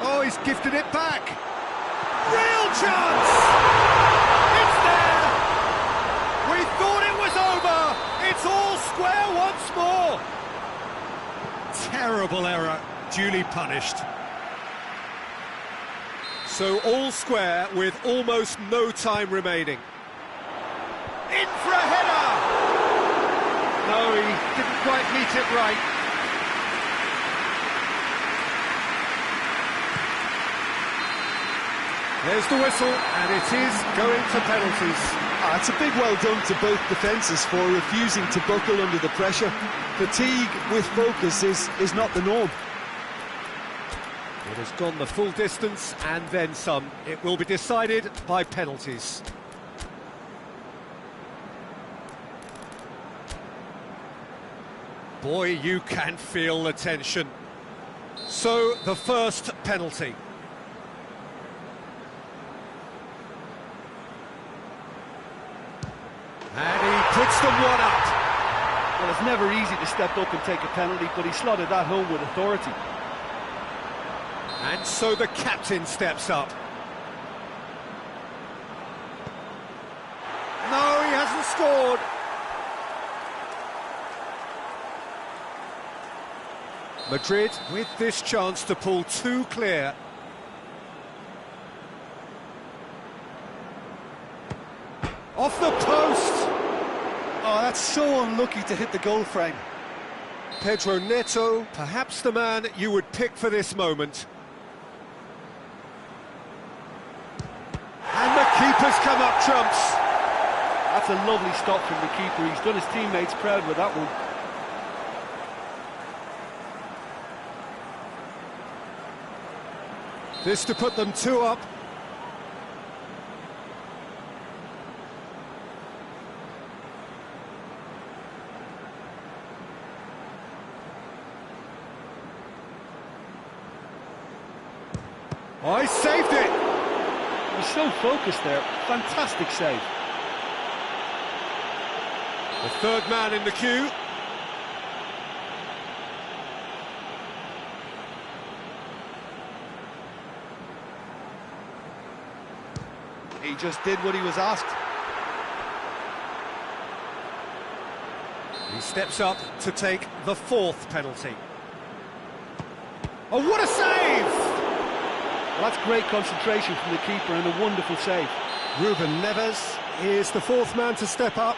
Oh, he's gifted it back. Real chance! It's there! We thought it was over! It's all square once more! Terrible error, duly punished. So all square with almost no time remaining. In for a header! No, he didn't quite meet it right. There's the whistle, and it is going to penalties. It's a big well done to both defences for refusing to buckle under the pressure. Fatigue with focus is not the norm. It has gone the full distance and then some. It will be decided by penalties. Boy, you can feel the tension. So, the first penalty. And he puts them one up. Well, it's never easy to step up and take a penalty, but he slotted that home with authority. And so the captain steps up. No, he hasn't scored. Madrid with this chance to pull two clear. Off the post! Oh, that's so unlucky to hit the goal frame. Pedro Neto, perhaps the man you would pick for this moment. And the keeper's come up trumps. That's a lovely stop from the keeper. He's done his teammates proud with that one. This to put them two up. Oh, he saved it! He was so focused there. Fantastic save. The third man in the queue. He just did what he was asked. He steps up to take the fourth penalty. Oh, what a save! Well, that's great concentration from the keeper and a wonderful save. Ruben Neves is the fourth man to step up.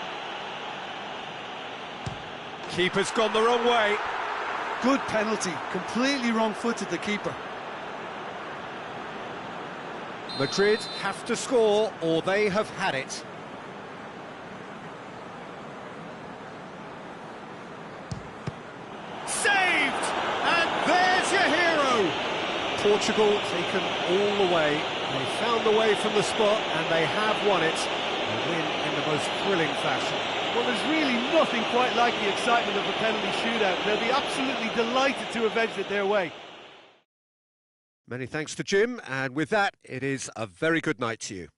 Keeper's gone the wrong way. Good penalty. Completely wrong-footed, the keeper. Madrid have to score or they have had it. Saved! And there's your hero! Portugal taken all the way. They found the way from the spot and they have won it. A win in the most thrilling fashion. Well, there's really nothing quite like the excitement of a penalty shootout. They'll be absolutely delighted to avenge it their way. Many thanks to Jim, and with that, it is a very good night to you.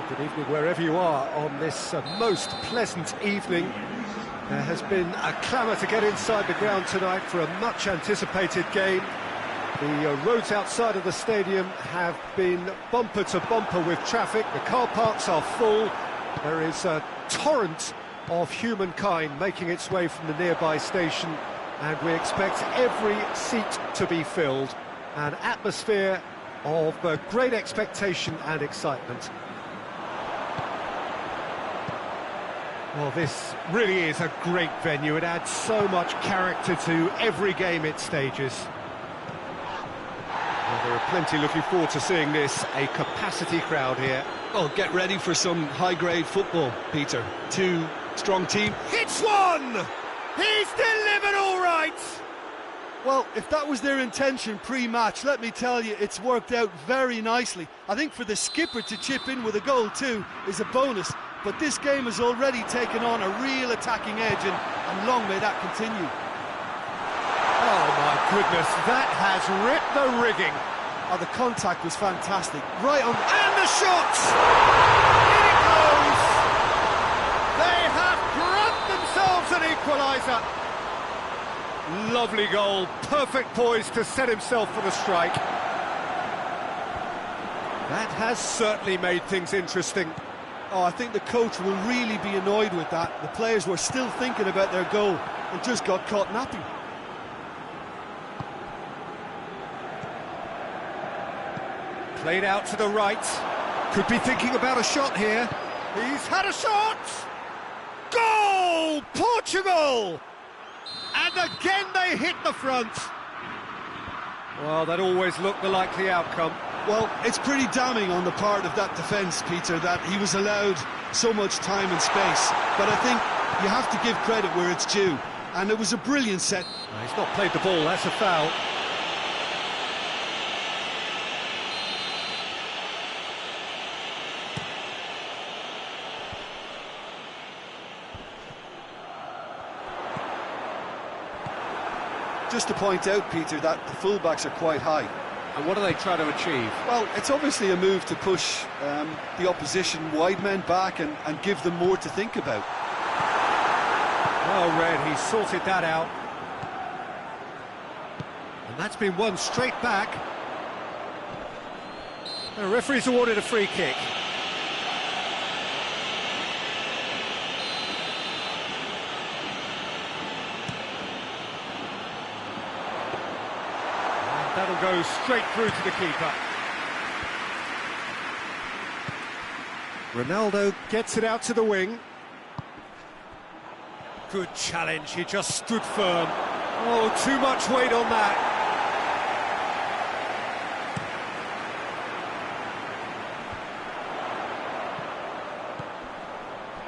Good evening wherever you are on this most pleasant evening. There has been a clamour to get inside the ground tonight for a much-anticipated game. The roads outside of the stadium have been bumper to bumper with traffic. The car parks are full. There is a torrent of humankind making its way from the nearby station, and we expect every seat to be filled. An atmosphere of great expectation and excitement. Well, this really is a great venue. It adds so much character to every game it stages. Well, there are plenty looking forward to seeing this, a capacity crowd here. Oh, get ready for some high-grade football, Peter. Two strong teams. Hits one! He's delivered all right! Well, if that was their intention pre-match, let me tell you, it's worked out very nicely. I think for the skipper to chip in with a goal too is a bonus, but this game has already taken on a real attacking edge, and long may that continue. Oh my goodness, that has ripped the rigging. Oh, the contact was fantastic. Right on. And the shots! In it goes! They have grabbed themselves an equaliser. Lovely goal, perfect poise to set himself for the strike. That has certainly made things interesting. Oh, I think the coach will really be annoyed with that. The players were still thinking about their goal and just got caught napping. Played out to the right. Could be thinking about a shot here. He's had a shot! Goal! Portugal! And again they hit the front. Well, that always looked the likely outcome. Well, it's pretty damning on the part of that defence, Peter, that he was allowed so much time and space. But I think you have to give credit where it's due. And it was a brilliant set. No, he's not played the ball, that's a foul. Just to point out, Peter, that the fullbacks are quite high. And what do they try to achieve? Well, it's obviously a move to push the opposition wide men back and give them more to think about. Well read, he sorted that out. And that's been won straight back. The referee's awarded a free kick. That'll go straight through to the keeper. Ronaldo gets it out to the wing. Good challenge, he just stood firm. Oh, too much weight on that.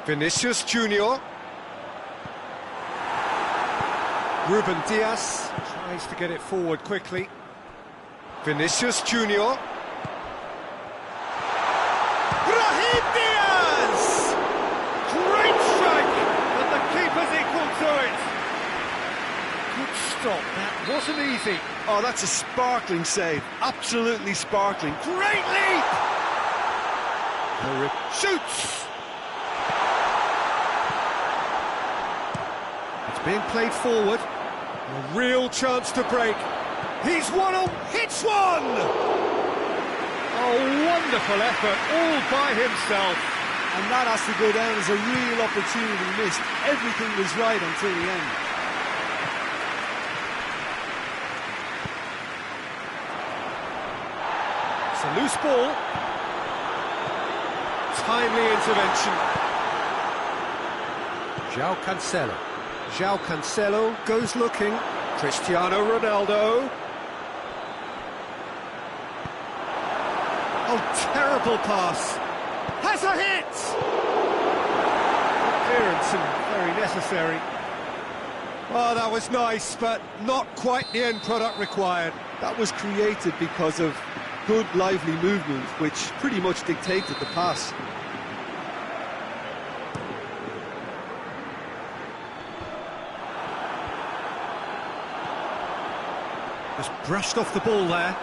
Vinicius Junior. Ruben Diaz tries to get it forward quickly. Vinicius Junior. Brahim Diaz! Great strike, and the keeper's equal to it. Good stop, that wasn't easy. Oh, that's a sparkling save, absolutely sparkling. Great leap! Shoots! It's being played forward. A real chance to break. He's one on, hits one! Oh, wonderful effort, all by himself. And that has to go down as a real opportunity missed. Everything was right until the end. It's a loose ball. Timely intervention. João Cancelo. João Cancelo goes looking. Cristiano Ronaldo. Oh, terrible pass. Has a hit! Clearance and very necessary. Oh, that was nice, but not quite the end product required. That was created because of good, lively movement, which pretty much dictated the pass. Just brushed off the ball there.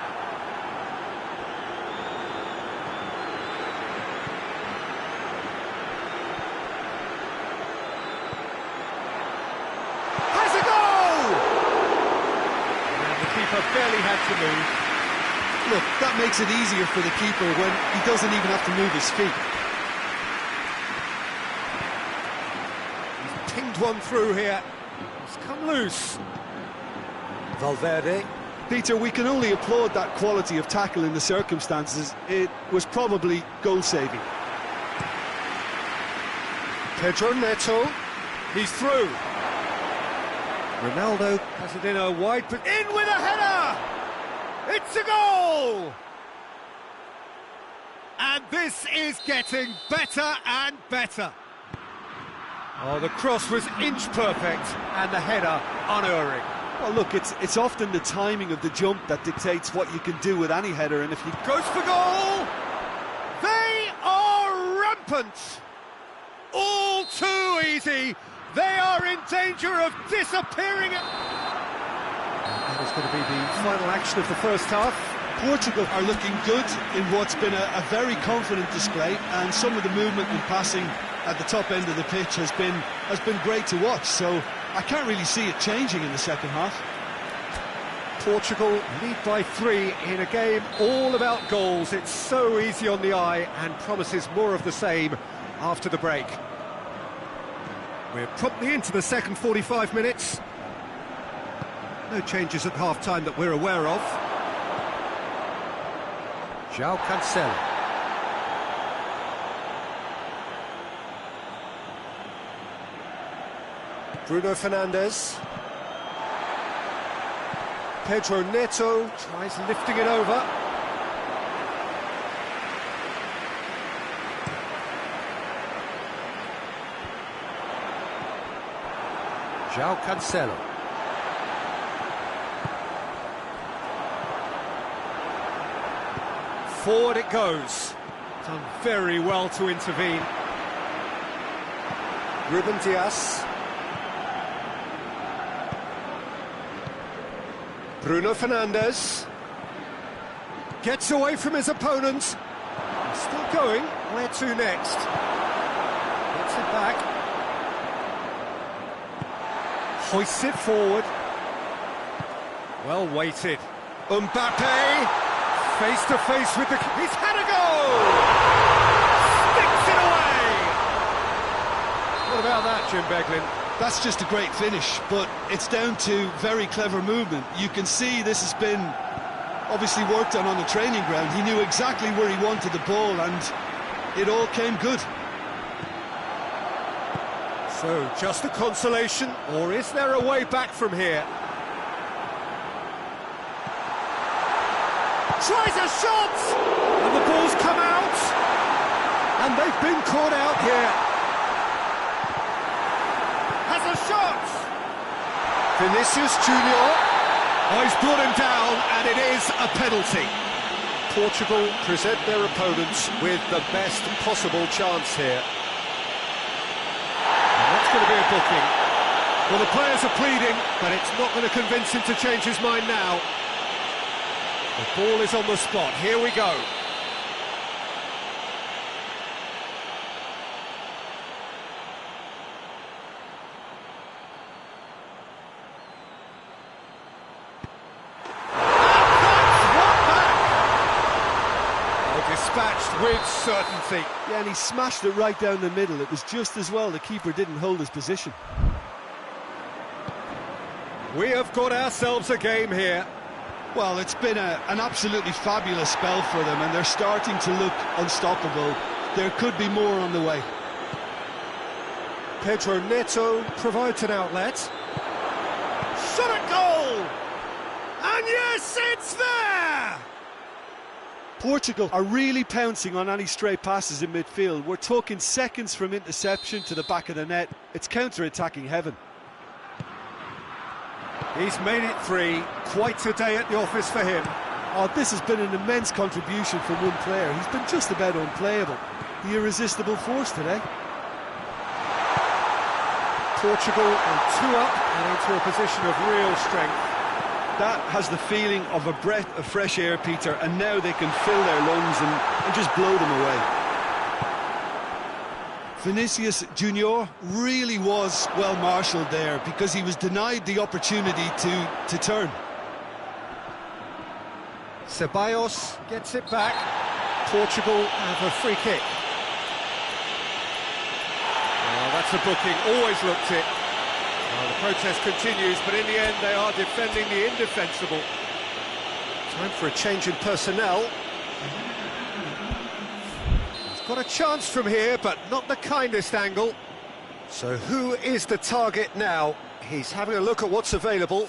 barely had to move. Look, that makes it easier for the keeper when he doesn't even have to move his feet. He's pinged one through here. It's come loose. Valverde. Peter, we can only applaud that quality of tackle in the circumstances. It was probably goal-saving. Pedro Neto. He's through. Ronaldo. Has it in a wide... In with a header! It's a goal! And this is getting better and better. Oh, the cross was inch perfect and the header unerring. Well, look, it's often the timing of the jump that dictates what you can do with any header, and if you... Goes for goal! They are rampant! All too easy! They are in danger of disappearing. That is going to be the final action of the first half. Portugal are looking good in what's been a very confident display, and some of the movement and passing at the top end of the pitch has been great to watch, so I can't really see it changing in the second half. Portugal lead by 3 in a game all about goals. It's so easy on the eye and promises more of the same after the break. We're promptly into the second 45 minutes. No changes at half-time that we're aware of. João Cancelo. Bruno Fernandes. Pedro Neto tries lifting it over. João Cancelo. Forward it goes. Done very well to intervene. Ruben Dias. Bruno Fernandes. Gets away from his opponent. Still going. Where to next? Gets it back. Hoists it forward. Well weighted. Mbappe. Face to face with the... He's had a goal! Sticks it away! What about that, Jim Beglin? That's just a great finish, but it's down to very clever movement. You can see this has been obviously worked on the training ground. He knew exactly where he wanted the ball, and it all came good. So, just a consolation, or is there a way back from here? Tries a shot! And the ball's come out! And they've been caught out here. Has a shot! Vinicius Junior. Oh, he's brought him down, and it is a penalty. Portugal present their opponents with the best possible chance here. And that's going to be a booking. Well, the players are pleading, but it's not going to convince him to change his mind now. The ball is on the spot. Here we go. Dispatched with certainty. Yeah, and he smashed it right down the middle. It was just as well the keeper didn't hold his position. We have got ourselves a game here. Well, it's been an absolutely fabulous spell for them, and they're starting to look unstoppable. There could be more on the way. Pedro Neto provides an outlet. Shot at goal! And yes, it's there! Portugal are really pouncing on any stray passes in midfield. We're talking seconds from interception to the back of the net. It's counter-attacking heaven. He's made it 3. Quite a day at the office for him. Oh, this has been an immense contribution from one player. He's been just about unplayable. The irresistible force today. Portugal are 2 up and into a position of real strength. That has the feeling of a breath of fresh air, Peter, and now they can fill their lungs and just blow them away. Vinicius Junior really was well marshalled there because he was denied the opportunity to turn. Ceballos gets it back. Portugal have a free kick. Oh, that's a booking, always looked it. Well, the protest continues, but in the end they are defending the indefensible. Time for a change in personnel. He's got a chance from here, but not the kindest angle. So who is the target now? He's having a look at what's available.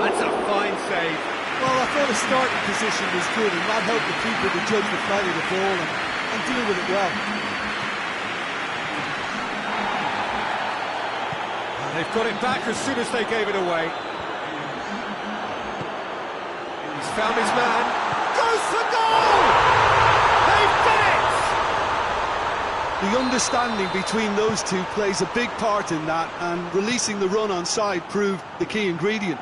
That's a fine save. Well, I thought the starting position was good, and that helped the keeper to judge the flight of the ball and deal with it well. And they've got it back as soon as they gave it away. He's found his man. Goes for goal! They've done it! The understanding between those two plays a big part in that, and releasing the run on side proved the key ingredient.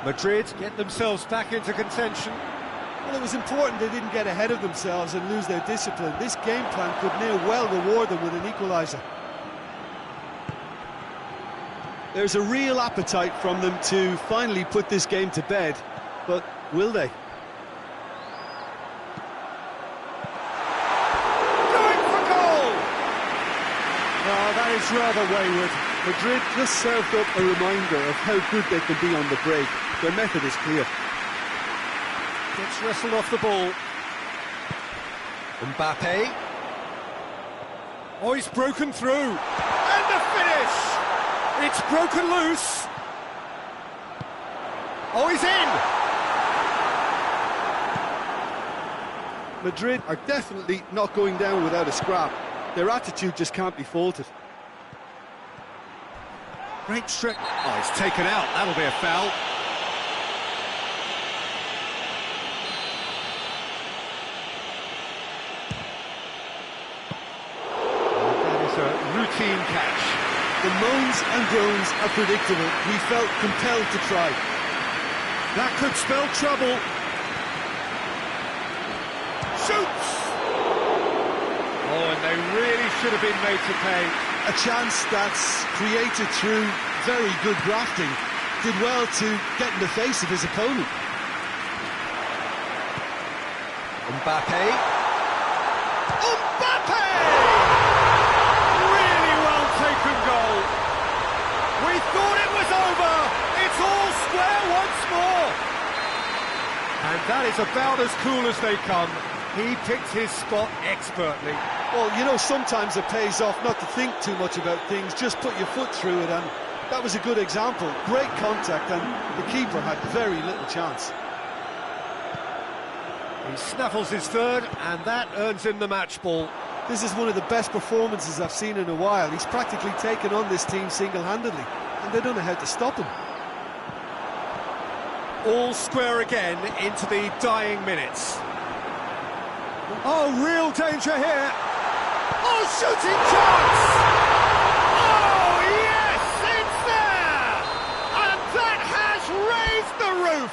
Madrid get themselves back into contention. Well, it was important they didn't get ahead of themselves and lose their discipline. This game plan could near well reward them with an equaliser. There's a real appetite from them to finally put this game to bed, but will they? Going for goal! Oh, that is rather wayward. Madrid just served up a reminder of how good they can be on the break. Their method is clear. Gets wrestled off the ball. Mbappe. Oh, he's broken through. And the finish! It's broken loose. Oh, he's in! Madrid are definitely not going down without a scrap. Their attitude just can't be faulted. Great strike. Oh, he's taken out. That'll be a foul. That is a routine catch. The moans and groans are predictable. He felt compelled to try. That could spell trouble. Shoots! Oh, and they really should have been made to pay. A chance that's created through very good grafting. Did well to get in the face of his opponent. Mbappe. Mbappe! Really well taken goal. We thought it was over. It's all square once more. And that is about as cool as they come. He picked his spot expertly. Well, you know, sometimes it pays off not to think too much about things, just put your foot through it, and that was a good example. Great contact, and the keeper had very little chance. He snaffles his third, and that earns him the match ball. This is one of the best performances I've seen in a while. He's practically taken on this team single-handedly, and they don't know how to stop him. All square again into the dying minutes. Oh, real danger here. Oh, shooting chance! Oh, yes, it's there! And that has raised the roof!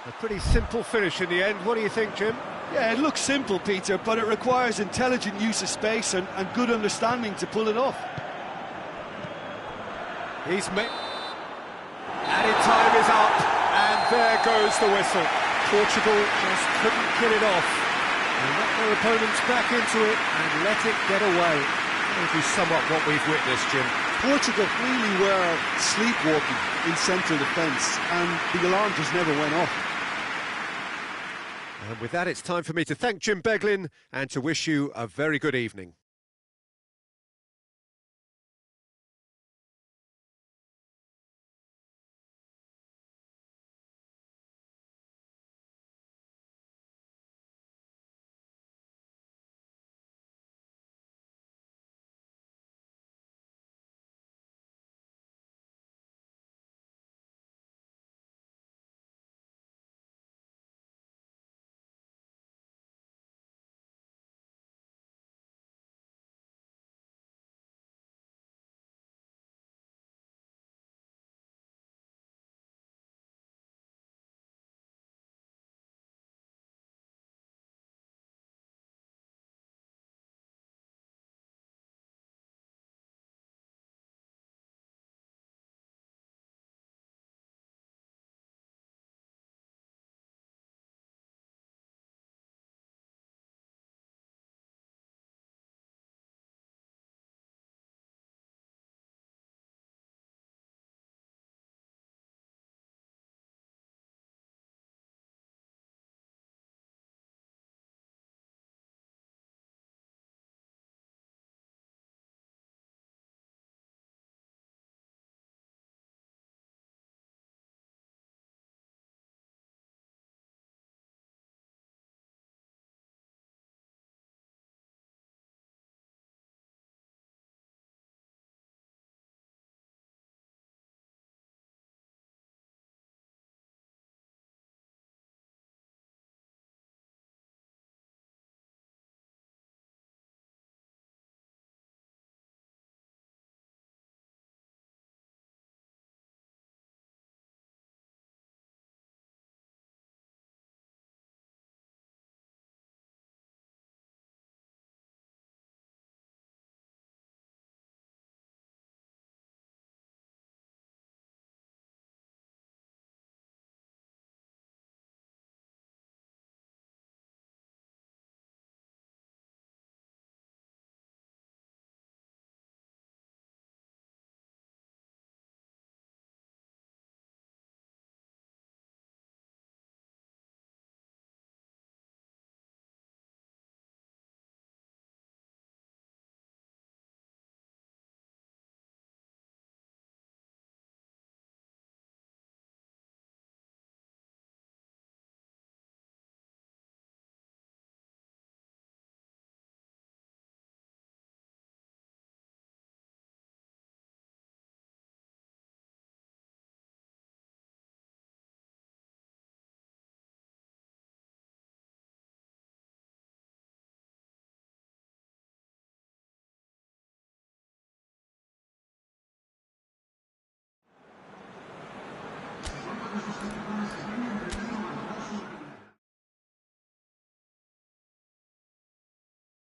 A pretty simple finish in the end. What do you think, Jim? Yeah, it looks simple, Peter, but it requires intelligent use of space and good understanding to pull it off. He's made... Added time is up, and there goes the whistle. Portugal just couldn't kill it off. They let their opponents back into it and let it get away. If we sum up what we've witnessed, Jim. Portugal really were sleepwalking in central defence, and the alarm just never went off. And with that, it's time for me to thank Jim Beglin and to wish you a very good evening.